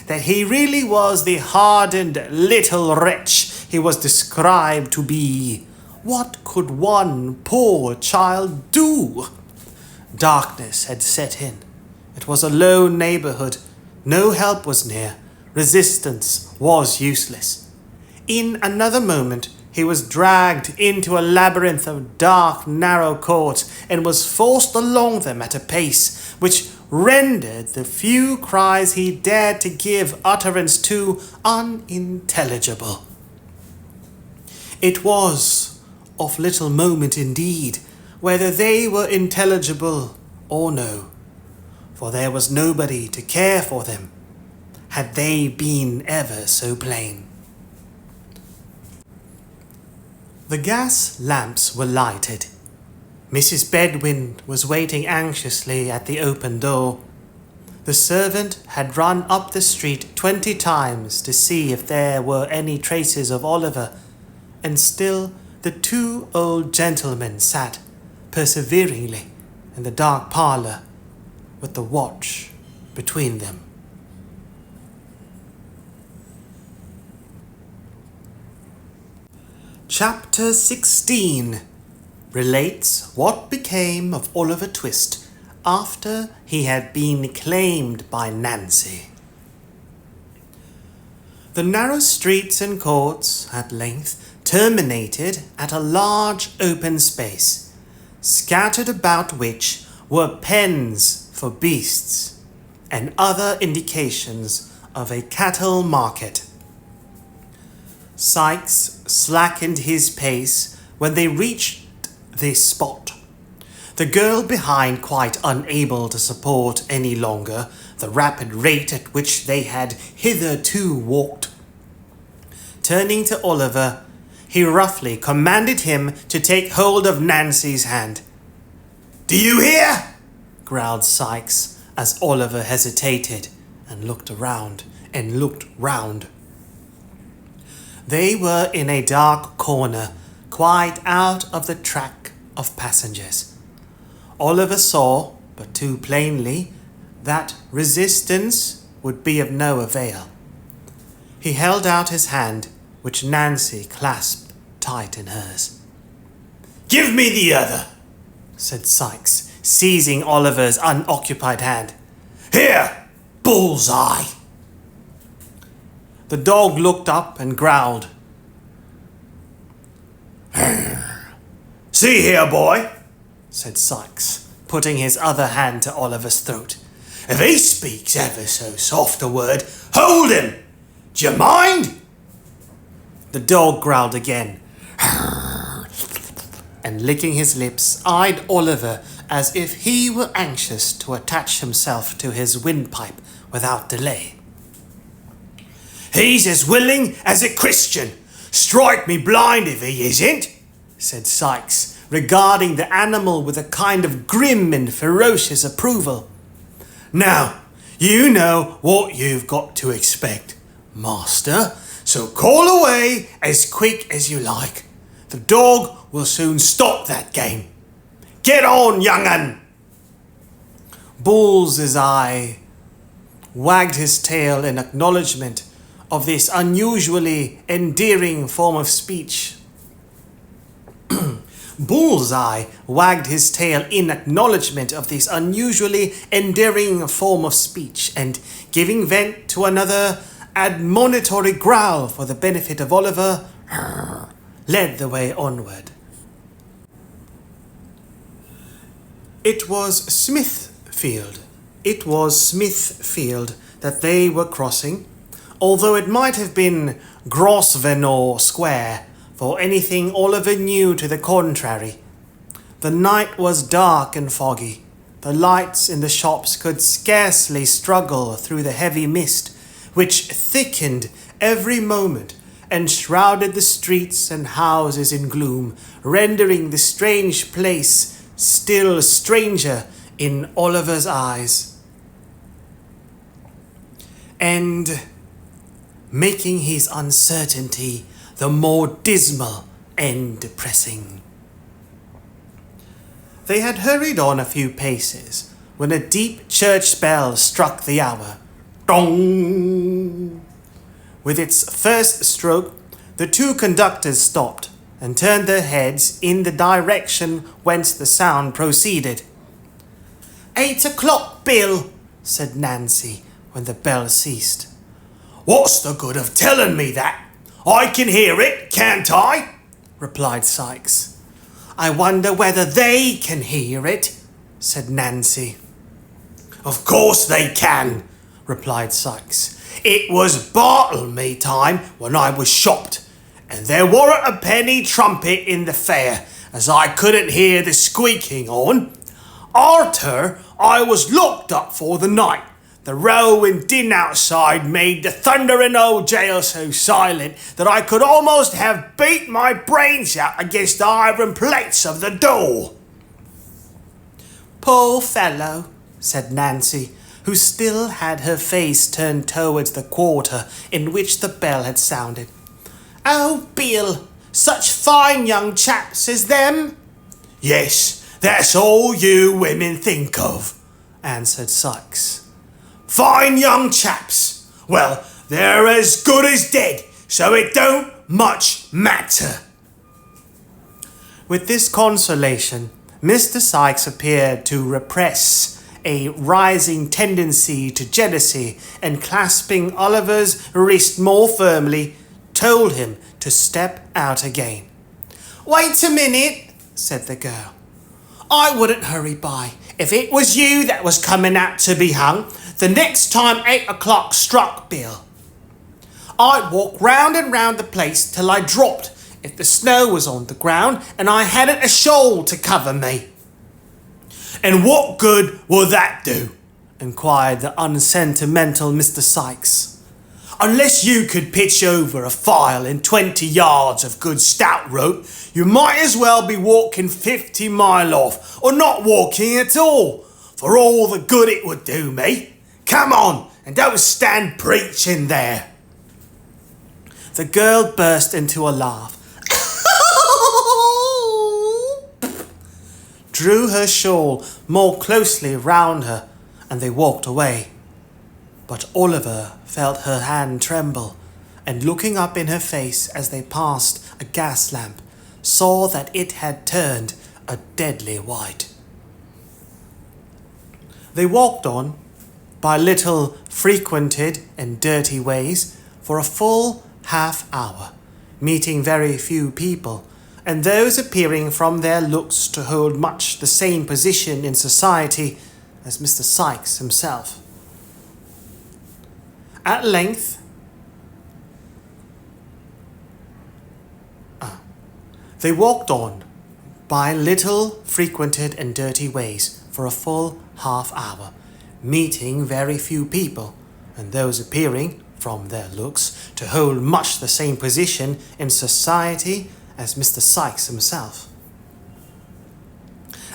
that he really was the hardened little wretch he was described to be. What could one poor child do? Darkness had set in. It was a lone neighborhood. No help was near. Resistance was useless. In another moment, he was dragged into a labyrinth of dark, narrow courts and was forced along them at a pace which rendered the few cries he dared to give utterance to unintelligible. It was of little moment indeed whether they were intelligible or no, for there was nobody to care for them, had they been ever so plain. The gas lamps were lighted. Mrs. Bedwin was waiting anxiously at the open door. The servant had run up the street 20 times to see if there were any traces of Oliver, and still the two old gentlemen sat perseveringly in the dark parlour with the watch between them. Chapter 16 relates what became of Oliver Twist after he had been claimed by Nancy. The narrow streets and courts at length terminated at a large open space, scattered about which were pens for beasts and other indications of a cattle market. Sykes slackened his pace when they reached this spot, the girl behind quite unable to support any longer the rapid rate at which they had hitherto walked. Turning to Oliver, he roughly commanded him to take hold of Nancy's hand. "Do you hear?" growled Sykes, as Oliver hesitated and looked around and looked round. They were in a dark corner, quite out of the track of passengers. Oliver saw, but too plainly, that resistance would be of no avail. He held out his hand, which Nancy clasped tight in hers. "Give me the other," said Sykes, seizing Oliver's unoccupied hand. "Here, bullseye." The dog looked up and growled. "See here, boy," said Sykes, putting his other hand to Oliver's throat. "If he speaks ever so soft a word, hold him. D'you mind?" The dog growled again, and licking his lips, eyed Oliver as if he were anxious to attach himself to his windpipe without delay. "He's as willing as a Christian. Strike me blind if he isn't," said Sykes, regarding the animal with a kind of grim and ferocious approval. "Now, you know what you've got to expect, master, so call away as quick as you like. The dog will soon stop that game. Get on, young un!" Bull's eye wagged his tail in acknowledgement of this unusually endearing form of speech. Bullseye wagged his tail in acknowledgement of this unusually endearing form of speech, and giving vent to another admonitory growl for the benefit of Oliver, led the way onward. It was Smithfield that they were crossing, although it might have been Grosvenor Square, for anything Oliver knew to the contrary. The night was dark and foggy. The lights in the shops could scarcely struggle through the heavy mist, which thickened every moment and shrouded the streets and houses in gloom, rendering the strange place still stranger in Oliver's eyes, and making his uncertainty the more dismal and depressing. They had hurried on a few paces when a deep church bell struck the hour. Dong! With its first stroke, the two conductors stopped and turned their heads in the direction whence the sound proceeded. 8 o'clock, Bill, said Nancy when the bell ceased. "What's the good of telling me that? I can hear it, can't I?" replied Sykes. I wonder whether they can hear it, said Nancy. "Of course they can," replied Sykes. "It was Bartlemy time when I was shopped, and there warn't a penny trumpet in the fair, as I couldn't hear the squeaking on. Arter, I was locked up for the night. The row and din outside made the thundering old jail so silent that I could almost have beat my brains out against the iron plates of the door." Poor fellow, said Nancy, who still had her face turned towards the quarter in which the bell had sounded. "Oh, Bill, such fine young chaps as them?" "Yes, that's all you women think of," answered Sykes. "Fine young chaps. Well, they're as good as dead, so it don't much matter." With this consolation, Mr. Sykes appeared to repress a rising tendency to jealousy, and clasping Oliver's wrist more firmly, told him to step out again. "Wait a minute," said the girl. "I wouldn't hurry by. If it was you that was coming out to be hung, the next time 8 o'clock struck, Bill, I'd walk round and round the place till I dropped if the snow was on the ground and I hadn't a shawl to cover me." "And what good will that do?" inquired the unsentimental Mr. Sykes. "Unless you could pitch over a file in 20 yards of good stout rope, you might as well be walking 50 mile off, or not walking at all. for all the good it would do me. Come on, and don't stand preaching there. The girl burst into a laugh, drew her shawl more closely round her, and they walked away. But Oliver felt her hand tremble, and looking up in her face as they passed a gas lamp, saw that it had turned a deadly white. They walked on, by little frequented and dirty ways, for a full half hour, meeting very few people, and those appearing from their looks to hold much the same position in society as Mr. Sykes himself. At length, they walked on, by little frequented and dirty ways, for a full half hour, meeting very few people, and those appearing, from their looks, to hold much the same position in society as Mr. Sykes himself.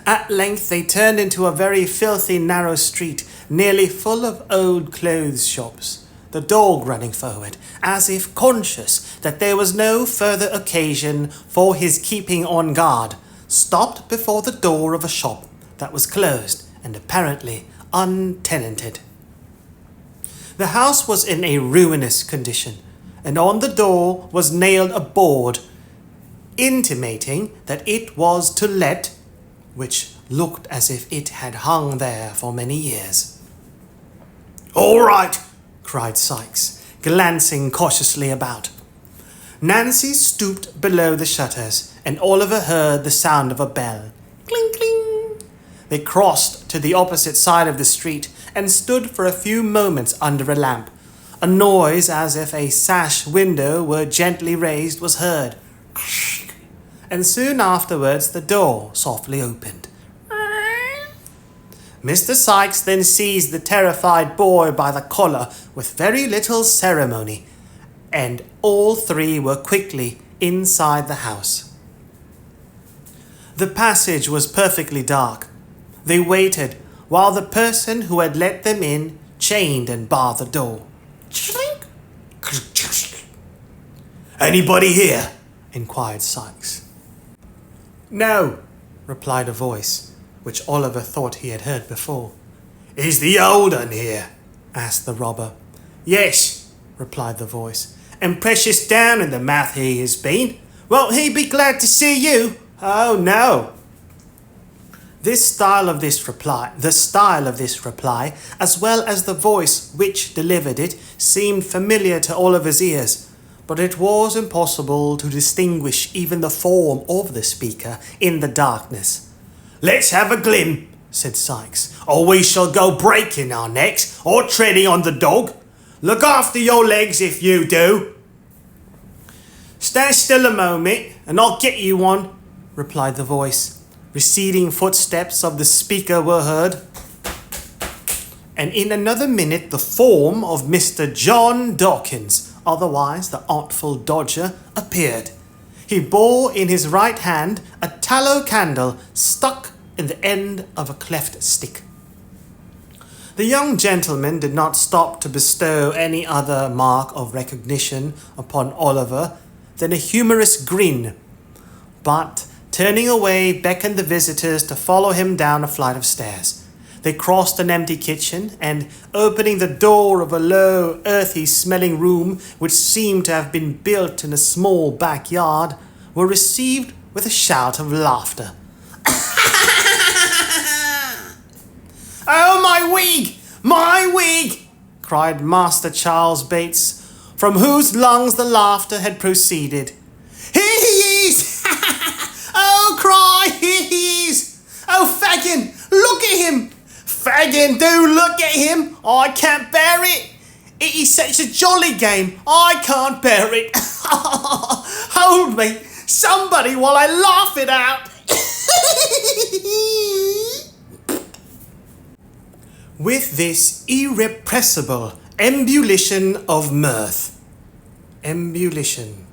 At length they turned into a very filthy narrow street, nearly full of old clothes shops, the dog running forward, as if conscious that there was no further occasion for his keeping on guard, stopped before the door of a shop that was closed and apparently untenanted. The house was in a ruinous condition, and on the door was nailed a board intimating that it was to let, which looked as if it had hung there for many years. All right, cried Sykes, glancing cautiously about. Nancy stooped below the shutters, and Oliver heard the sound of a bell. Cling, cling. They crossed to the opposite side of the street and stood for a few moments under a lamp. A noise as if a sash window were gently raised was heard, and soon afterwards the door softly opened. Mr. Sykes then seized the terrified boy by the collar with very little ceremony, and all three were quickly inside the house. The passage was perfectly dark. They waited while the person who had let them in chained and barred the door. Anybody here? inquired Sykes. No, replied a voice, which Oliver thought he had heard before. Is the old un here? asked the robber. Yes, replied the voice, and precious down in the mouth he has been. Won't he be glad to see you? Oh, no. The style of this reply, as well as the voice which delivered it, seemed familiar to Oliver's ears, but it was impossible to distinguish even the form of the speaker in the darkness. Let's have a glim, said Sykes, or we shall go breaking our necks or treading on the dog. Look after your legs if you do. Stand still a moment, and I'll get you one, replied the voice. Receding footsteps of the speaker were heard, and in another minute the form of Mr. John Dawkins, otherwise the Artful Dodger, appeared. He bore in his right hand a tallow candle stuck in the end of a cleft stick. The young gentleman did not stop to bestow any other mark of recognition upon Oliver than a humorous grin, but turning away, beckoned the visitors to follow him down a flight of stairs. They crossed an empty kitchen, and opening the door of a low, earthy-smelling room which seemed to have been built in a small backyard, were received with a shout of laughter. Oh, my wig! My wig! cried Master Charles Bates, from whose lungs the laughter had proceeded. Here he is! Oh, cry! Here he is! Oh, Fagin! Look at him! Fagin, do look at him! I can't bear it! It is such a jolly game! I can't bear it! Hold me! Somebody while I laugh it out! With this irrepressible ebullition of mirth. Ebullition.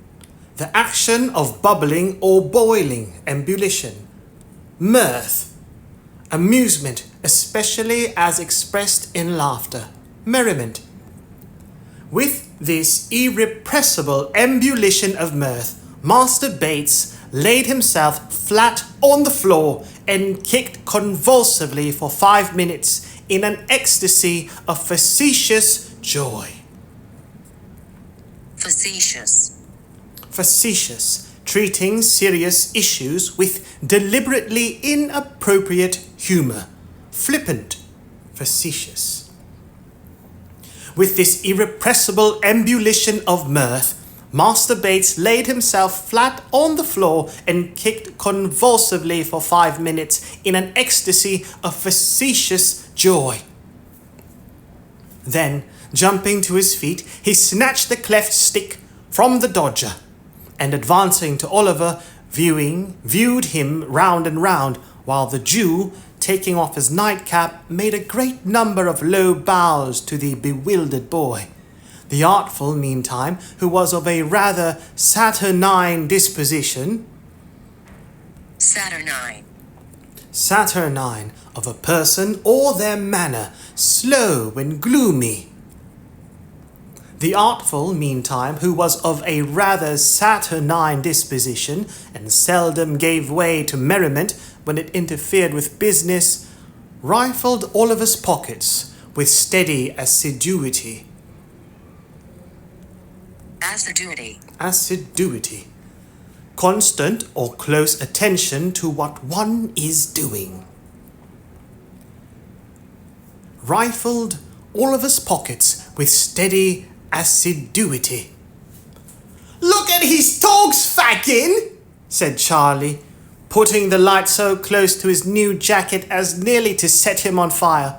The action of bubbling or boiling. Ebullition. Mirth. Amusement especially as expressed in laughter, merriment. With this irrepressible ebullition of mirth, Master Bates laid himself flat on the floor and kicked convulsively for 5 minutes in an ecstasy of facetious joy. Facetious. Facetious, treating serious issues with deliberately inappropriate humour. Flippant, facetious. With this irrepressible ebullition of mirth, Master Bates laid himself flat on the floor and kicked convulsively for 5 minutes in an ecstasy of facetious joy. Then, jumping to his feet, he snatched the cleft stick from the dodger, and advancing to Oliver, viewed him round and round, while the Jew, taking off his nightcap, made a great number of low bows to the bewildered boy. The Artful, meantime, who was of a rather saturnine disposition, Saturnine. saturnine of a person or their manner, slow and gloomy. The Artful, meantime, who was of a rather saturnine disposition, and seldom gave way to merriment when it interfered with business, rifled Oliver's pockets with steady assiduity. Assiduity. Constant or close attention to what one is doing. Rifled Oliver's pockets with steady assiduity. "Look at his togs, Fagin," said Charlie, putting the light so close to his new jacket as nearly to set him on fire.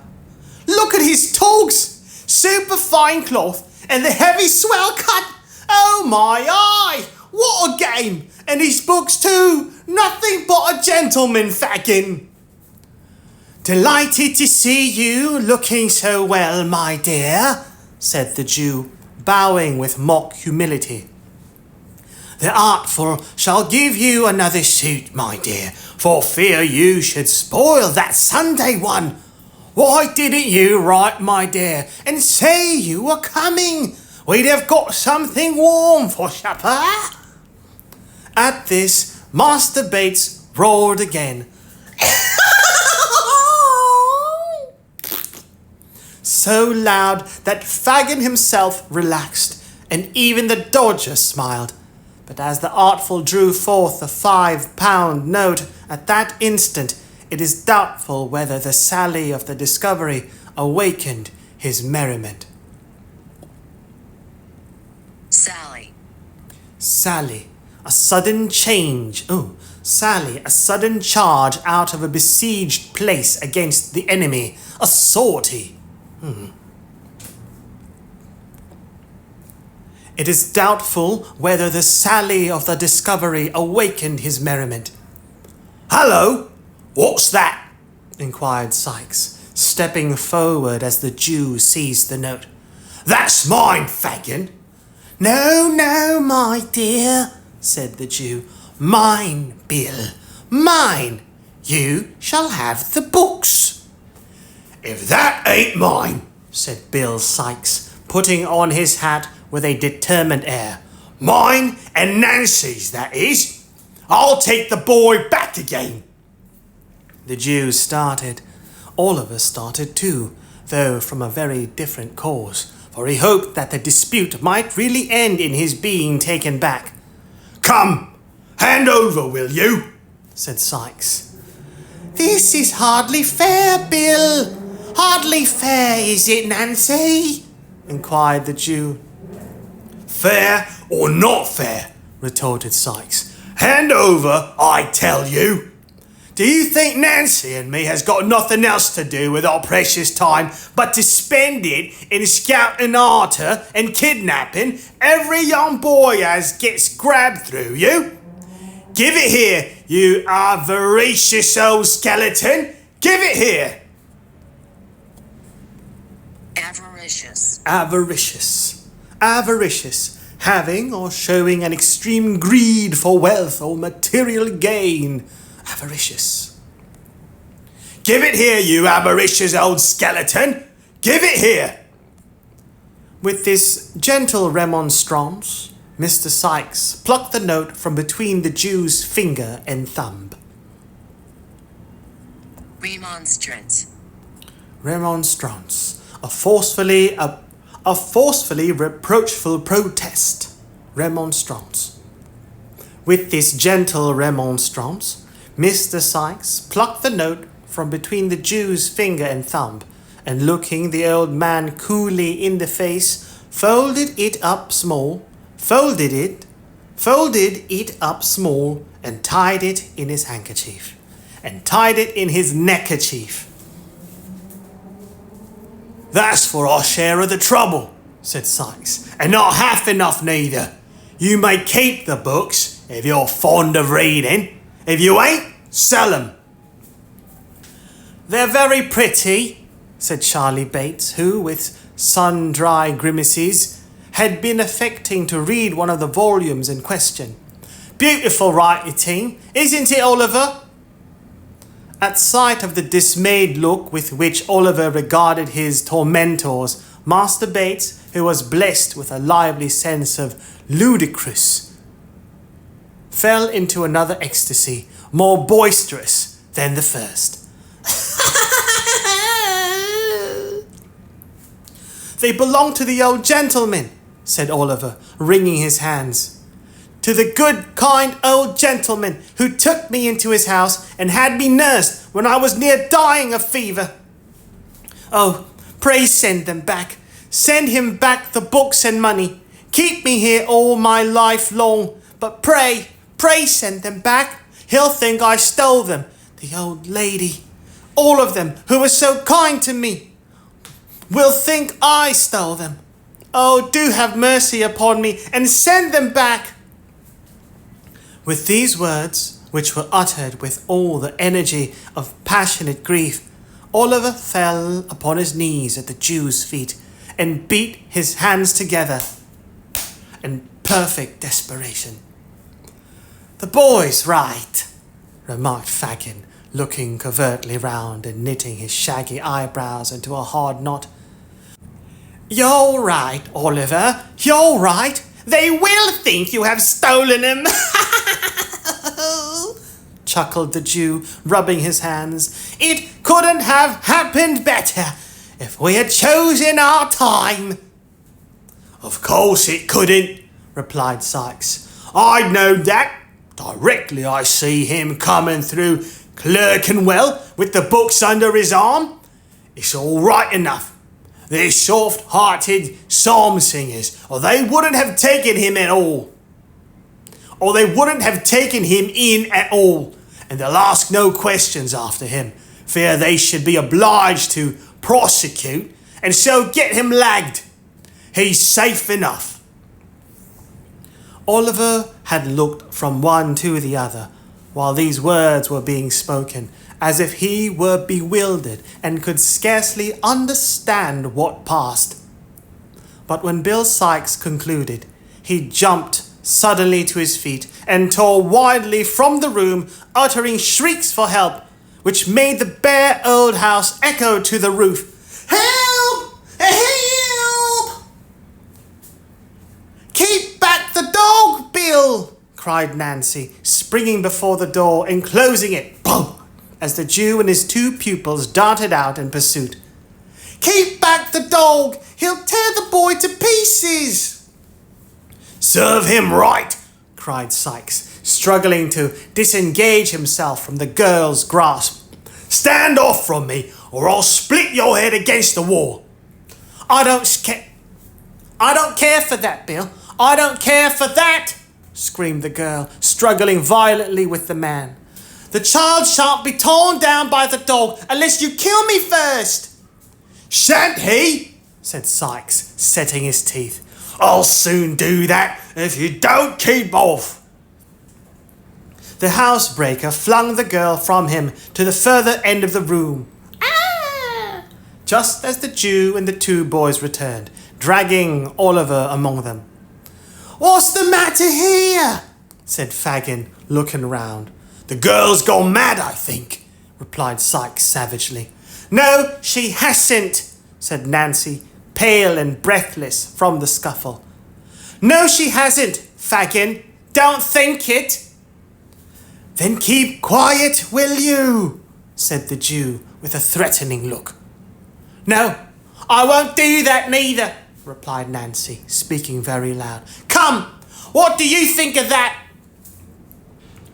"Look at his togs! Superfine cloth, and the heavy swell cut! Oh my eye! What a game! And his books too! Nothing but a gentleman, Fagin!" "Delighted to see you looking so well, my dear," said the Jew, bowing with mock humility. "The Artful shall give you another suit, my dear, for fear you should spoil that Sunday one. Why didn't you write, my dear, and say you were coming? We'd have got something warm for supper." At this, Master Bates roared again, so loud that Fagin himself relaxed, and even the Dodger smiled. But as the Artful drew forth the £5 note at that instant, it is doubtful whether the sally of the discovery awakened his merriment. Sally, a sudden change. Sally, a sudden charge out of a besieged place against the enemy. A sortie. It is doubtful whether the sally of the discovery awakened his merriment. "Hallo! What's that?" inquired Sykes, stepping forward as the Jew seized the note. "That's mine, Fagin." No, my dear," said the Jew. "Mine, Bill, mine. You shall have the books." "If that ain't mine," said Bill Sykes, putting on his hat with a determined air. "Mine and Nancy's, that is. I'll take the boy back again." The Jew started. Oliver started too, though from a very different cause, for he hoped that the dispute might really end in his being taken back. "Come, hand over, will you?" said Sykes. "This is hardly fair, Bill. Hardly fair, is it, Nancy?" inquired the Jew. "Fair or not fair," retorted Sykes. "Hand over, I tell you. Do you think Nancy and me has got nothing else to do with our precious time but to spend it in scouting arter and kidnapping every young boy as gets grabbed through you? Give it here, you avaricious old skeleton! Give it here!" Avaricious. Having or showing an extreme greed for wealth or material gain. Avaricious. Give it here, you avaricious old skeleton! Give it here! With this gentle remonstrance, Mr. Sykes plucked the note from between the Jew's finger and thumb. Remonstrance. Remonstrance. A forcefully reproachful protest. Remonstrance. With this gentle remonstrance, Mr. Sykes plucked the note from between the Jew's finger and thumb, and looking the old man coolly in the face, folded it up small, and tied it in his handkerchief, and tied it in his neckerchief. That's for our share of the trouble, said Sykes, and not half enough neither. You may keep the books if you're fond of reading. If you ain't, sell 'em. They're very pretty, said Charlie Bates, who, with sun-dry grimaces, had been affecting to read one of the volumes in question. Beautiful writing, isn't it, Oliver? At sight of the dismayed look with which Oliver regarded his tormentors, Master Bates, who was blessed with a lively sense of ludicrous, fell into another ecstasy, more boisterous than the first. They belong to the old gentleman, said Oliver, wringing his hands. To the good, kind old gentleman who took me into his house and had me nursed when I was near dying of fever. Oh, pray send them back. Send him back the books and money. Keep me here all my life long, but pray send them back. He'll think I stole them. The old lady, all of them who were so kind to me, will think I stole them. Oh, do have mercy upon me and send them back. With these words, which were uttered with all the energy of passionate grief, Oliver fell upon his knees at the Jew's feet and beat his hands together in perfect desperation. The boy's right, remarked Fagin, looking covertly round and knitting his shaggy eyebrows into a hard knot. You're right, Oliver, you're right. They will think you have stolen him. Chuckled the Jew, rubbing his hands. It couldn't have happened better if we had chosen our time. Of course it couldn't, replied Sykes. I'd know that directly I see him coming through Clerkenwell with the books under his arm. It's all right enough. They're soft-hearted psalm singers, or they wouldn't have taken him at all. Or they wouldn't have taken him in at all, and they'll ask no questions after him, fear they should be obliged to prosecute, and so get him lagged. He's safe enough. Oliver had looked from one to the other while these words were being spoken, as if he were bewildered and could scarcely understand what passed. But when Bill Sykes concluded, he jumped suddenly to his feet and tore wildly from the room, uttering shrieks for help, which made the bare old house echo to the roof. Help! Help! Keep back the dog, Bill! Cried Nancy, springing before the door and closing it. Boom! As the Jew and his two pupils darted out in pursuit. Keep back the dog! He'll tear the boy to pieces! Serve him right, cried Sykes, struggling to disengage himself from the girl's grasp. Stand off from me, or I'll split your head against the wall. I don't care for that, Bill. I don't care for that, screamed the girl, struggling violently with the man. The child shan't be torn down by the dog unless you kill me first. Shan't he? Said Sykes, setting his teeth. I'll soon do that if you don't keep off. The housebreaker flung the girl from him to the further end of the room. Ah! Just as the Jew and the two boys returned, dragging Oliver among them. What's the matter here? Said Fagin, looking round. The girl's gone mad, I think, replied Sykes savagely. No, she hasn't, said Nancy, pale and breathless from the scuffle. No, she hasn't, Fagin. Don't think it. Then keep quiet, will you? Said the Jew with a threatening look. No, I won't do that neither, replied Nancy, speaking very loud. Come, what do you think of that?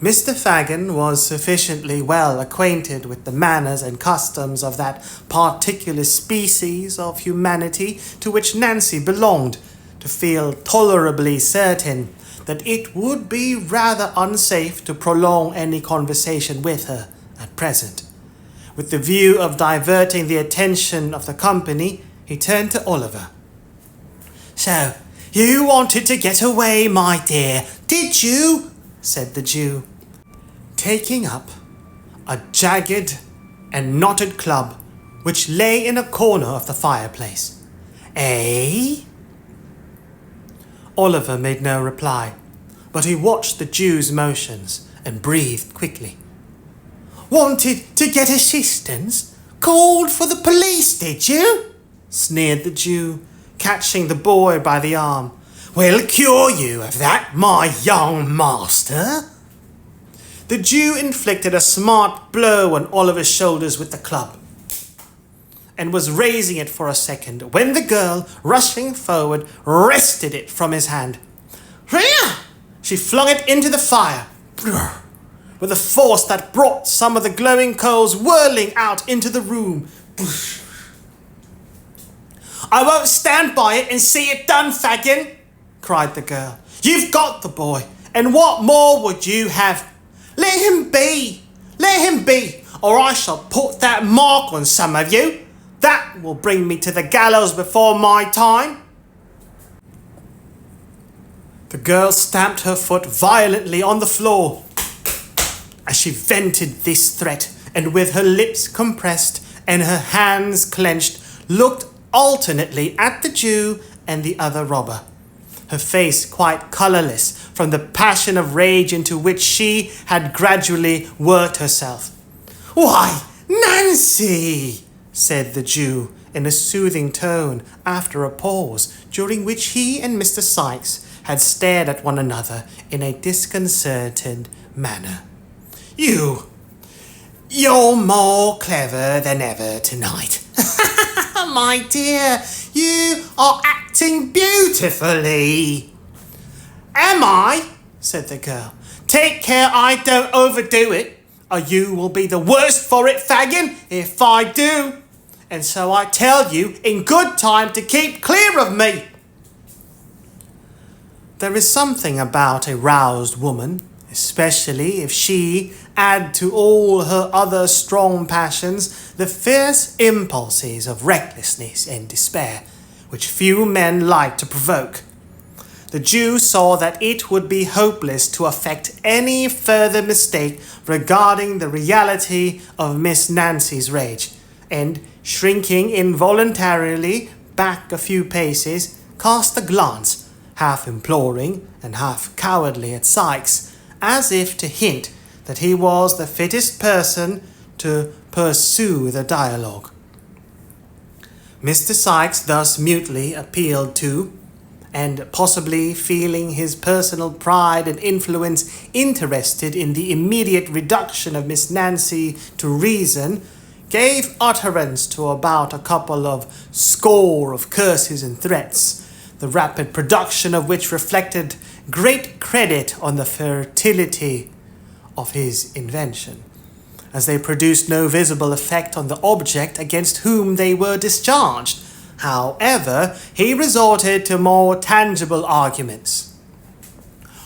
Mr. Fagin was sufficiently well acquainted with the manners and customs of that particular species of humanity to which Nancy belonged, to feel tolerably certain that it would be rather unsafe to prolong any conversation with her at present. With the view of diverting the attention of the company, he turned to Oliver. So, you wanted to get away, my dear, did you? Said the Jew, taking up a jagged and knotted club which lay in a corner of the fireplace. Eh? Oliver made no reply, but he watched the Jew's motions and breathed quickly. Wanted to get assistance? Called for the police, did you? Sneered the Jew, catching the boy by the arm. We'll cure you of that, my young master. The Jew inflicted a smart blow on Oliver's shoulders with the club, and was raising it for a second when the girl, rushing forward, wrested it from his hand. She flung it into the fire with a force that brought some of the glowing coals whirling out into the room. I won't stand by it and see it done, Fagin, cried the girl. You've got the boy, and what more would you have? Let him be, or I shall put that mark on some of you. That will bring me to the gallows before my time. The girl stamped her foot violently on the floor as she vented this threat, and with her lips compressed and her hands clenched, looked alternately at the Jew and the other robber, her face quite colourless from the passion of rage into which she had gradually worked herself. Why, Nancy, said the Jew in a soothing tone after a pause, during which he and Mr. Sykes had stared at one another in a disconcerted manner. You're more clever than ever tonight. My dear, you are acting beautifully. Am I? Said the girl. Take care I don't overdo it, or you will be the worst for it, Fagin, if I do. And so I tell you in good time to keep clear of me. There is something about a roused woman, especially if she add to all her other strong passions the fierce impulses of recklessness and despair, which few men like to provoke. The Jew saw that it would be hopeless to affect any further mistake regarding the reality of Miss Nancy's rage, and, shrinking involuntarily back a few paces, cast a glance, half imploring and half cowardly, at Sykes, as if to hint that he was the fittest person to pursue the dialogue. Mr. Sykes, thus mutely appealed to, and possibly feeling his personal pride and influence interested in the immediate reduction of Miss Nancy to reason, gave utterance to about a couple of score of curses and threats, the rapid production of which reflected great credit on the fertility of his invention, as they produced no visible effect on the object against whom they were discharged. However, he resorted to more tangible arguments.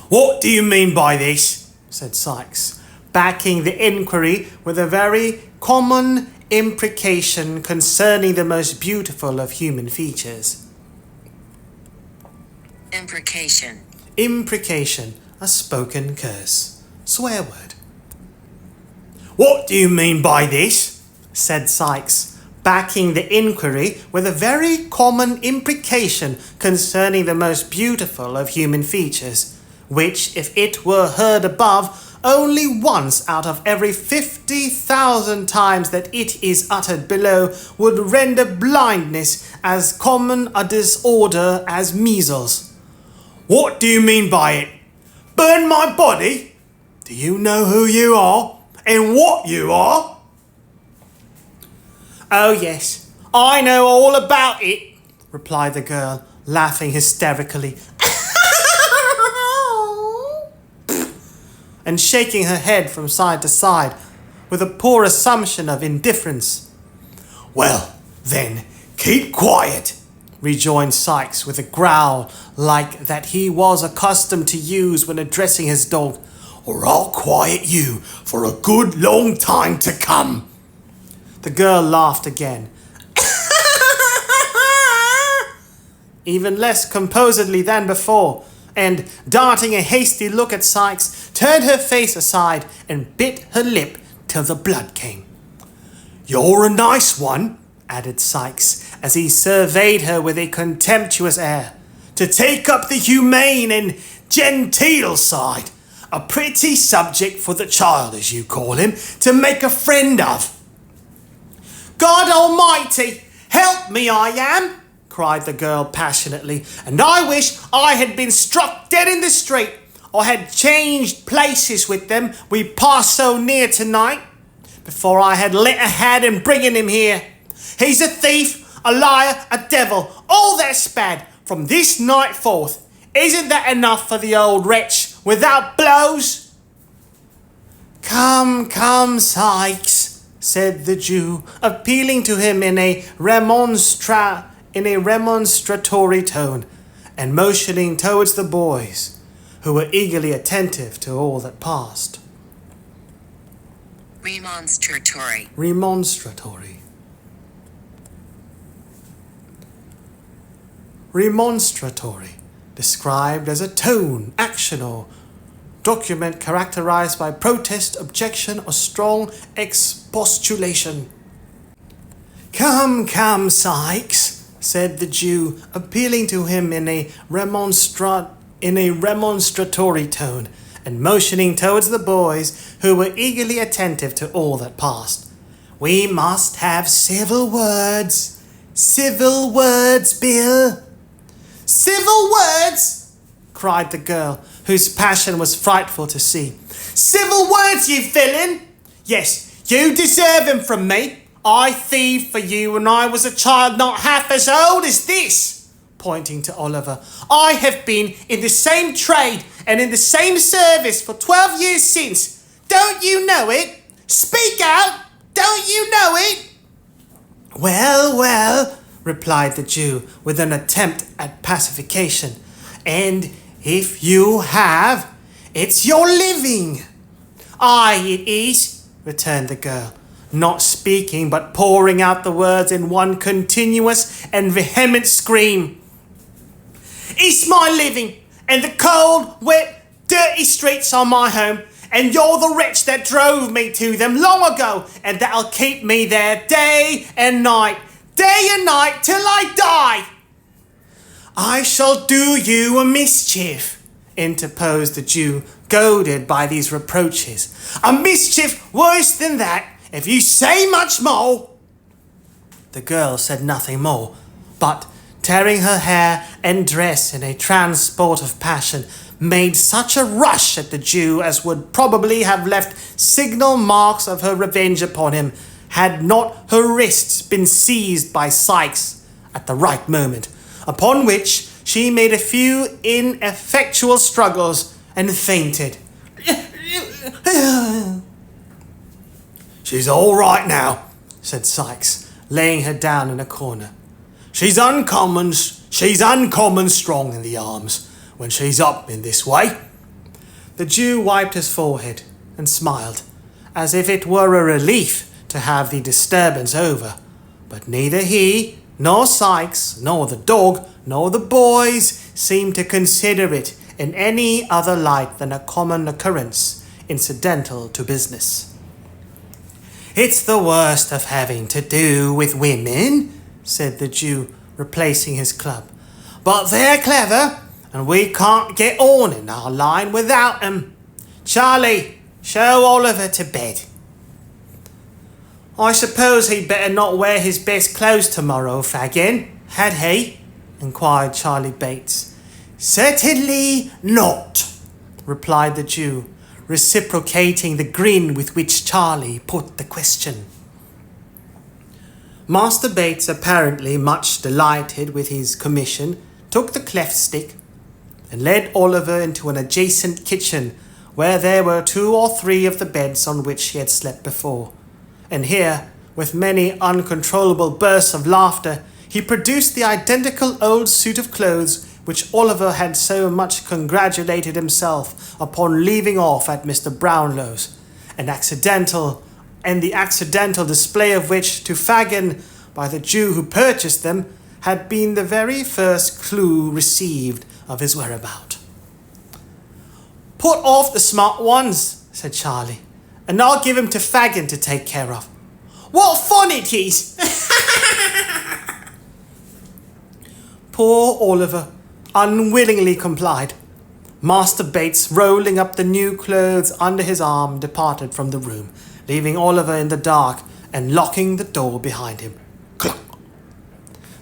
What do you mean by this? Said Sykes, backing the inquiry with a very common imprecation concerning the most beautiful of human features. Imprecation. Imprecation, a spoken curse. Swear word. What do you mean by this? Said Sykes, backing the inquiry with a very common imprecation concerning the most beautiful of human features, which, if it were heard above, only once out of every 50,000 times that it is uttered below would render blindness as common a disorder as measles. What do you mean by it? Burn my body? Do you know who you are and what you are? Oh yes, I know all about it, replied the girl, laughing hysterically, and shaking her head from side to side with a poor assumption of indifference. Well, then, keep quiet, rejoined Sykes with a growl like that he was accustomed to use when addressing his dog, or I'll quiet you for a good long time to come. The girl laughed again, even less composedly than before, and, darting a hasty look at Sykes, turned her face aside and bit her lip till the blood came. You're a nice one, added Sykes, as he surveyed her with a contemptuous air, to take up the humane and genteel side. A pretty subject for the child, as you call him, to make a friend of. God Almighty, help me I am, cried the girl passionately, and I wish I had been struck dead in the street, or had changed places with them we passed so near tonight, before I had let a hand in bringing him here. He's a thief, a liar, a devil, all that's bad, from this night forth. Isn't that enough for the old wretch, without blows? Come, Sykes, said the Jew, appealing to him in a remonstratory tone, and motioning towards the boys, who were eagerly attentive to all that passed. Remonstratory. Remonstratory, described as a tone, action, or document characterized by protest, objection, or strong expostulation. Come, Sykes, said the Jew, appealing to him in a remonstratory tone, and motioning towards the boys, who were eagerly attentive to all that passed. We must have civil words. Civil words, Bill. Civil words, cried the girl, whose passion was frightful to see. Civil words, you villain! Yes, you deserve them from me. I thieved for you when I was a child not half as old as this, pointing to Oliver. I have been in the same trade and in the same service for 12 years since. Don't you know it? Speak out! Don't you know it? Well, replied the Jew with an attempt at pacification. And if you have, it's your living. Aye, it is, returned the girl, not speaking but pouring out the words in one continuous and vehement scream. It's my living, and the cold, wet, dirty streets are my home, and you're the wretch that drove me to them long ago, and that'll keep me there day and night till I die. I shall do you a mischief, interposed the Jew, goaded by these reproaches. A mischief worse than that, if you say much more. The girl said nothing more, but, tearing her hair and dress in a transport of passion, made such a rush at the Jew as would probably have left signal marks of her revenge upon him, had not her wrists been seized by Sykes at the right moment, upon which she made a few ineffectual struggles and fainted. She's all right now, said Sykes, laying her down in a corner. She's uncommon strong in the arms when she's up in this way. The Jew wiped his forehead and smiled, as if it were a relief to have the disturbance over, but neither he, nor Sykes, nor the dog, nor the boys seemed to consider it in any other light than a common occurrence, incidental to business. It's the worst of having to do with women, said the Jew, replacing his club. But they're clever, and we can't get on in our line without 'em. Charlie, Show Oliver to bed. I suppose he'd better not wear his best clothes tomorrow, Fagin, had he? Inquired Charlie Bates. Certainly not, replied the Jew, reciprocating the grin with which Charlie put the question. Master Bates, apparently much delighted with his commission, took the cleft stick and led Oliver into an adjacent kitchen where there were 2 or 3 of the beds on which he had slept before. And here, with many uncontrollable bursts of laughter, he produced the identical old suit of clothes which Oliver had so much congratulated himself upon leaving off at Mr. Brownlow's, and the accidental display of which to Fagin by the Jew who purchased them had been the very first clue received of his whereabout. Put off the smart ones, said Charlie, and I'll give him to Fagin to take care of. What fun it is! Poor Oliver unwillingly complied. Master Bates, rolling up the new clothes under his arm, departed from the room, leaving Oliver in the dark and locking the door behind him. Cluck!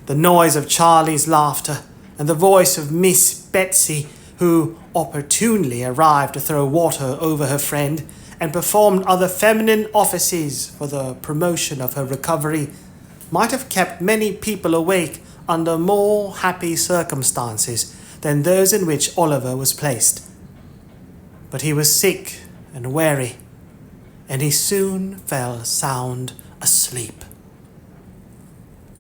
The noise of Charlie's laughter and the voice of Miss Betsy, who opportunely arrived to throw water over her friend and performed other feminine offices for the promotion of her recovery, might have kept many people awake under more happy circumstances than those in which Oliver was placed. But he was sick and weary, and he soon fell sound asleep.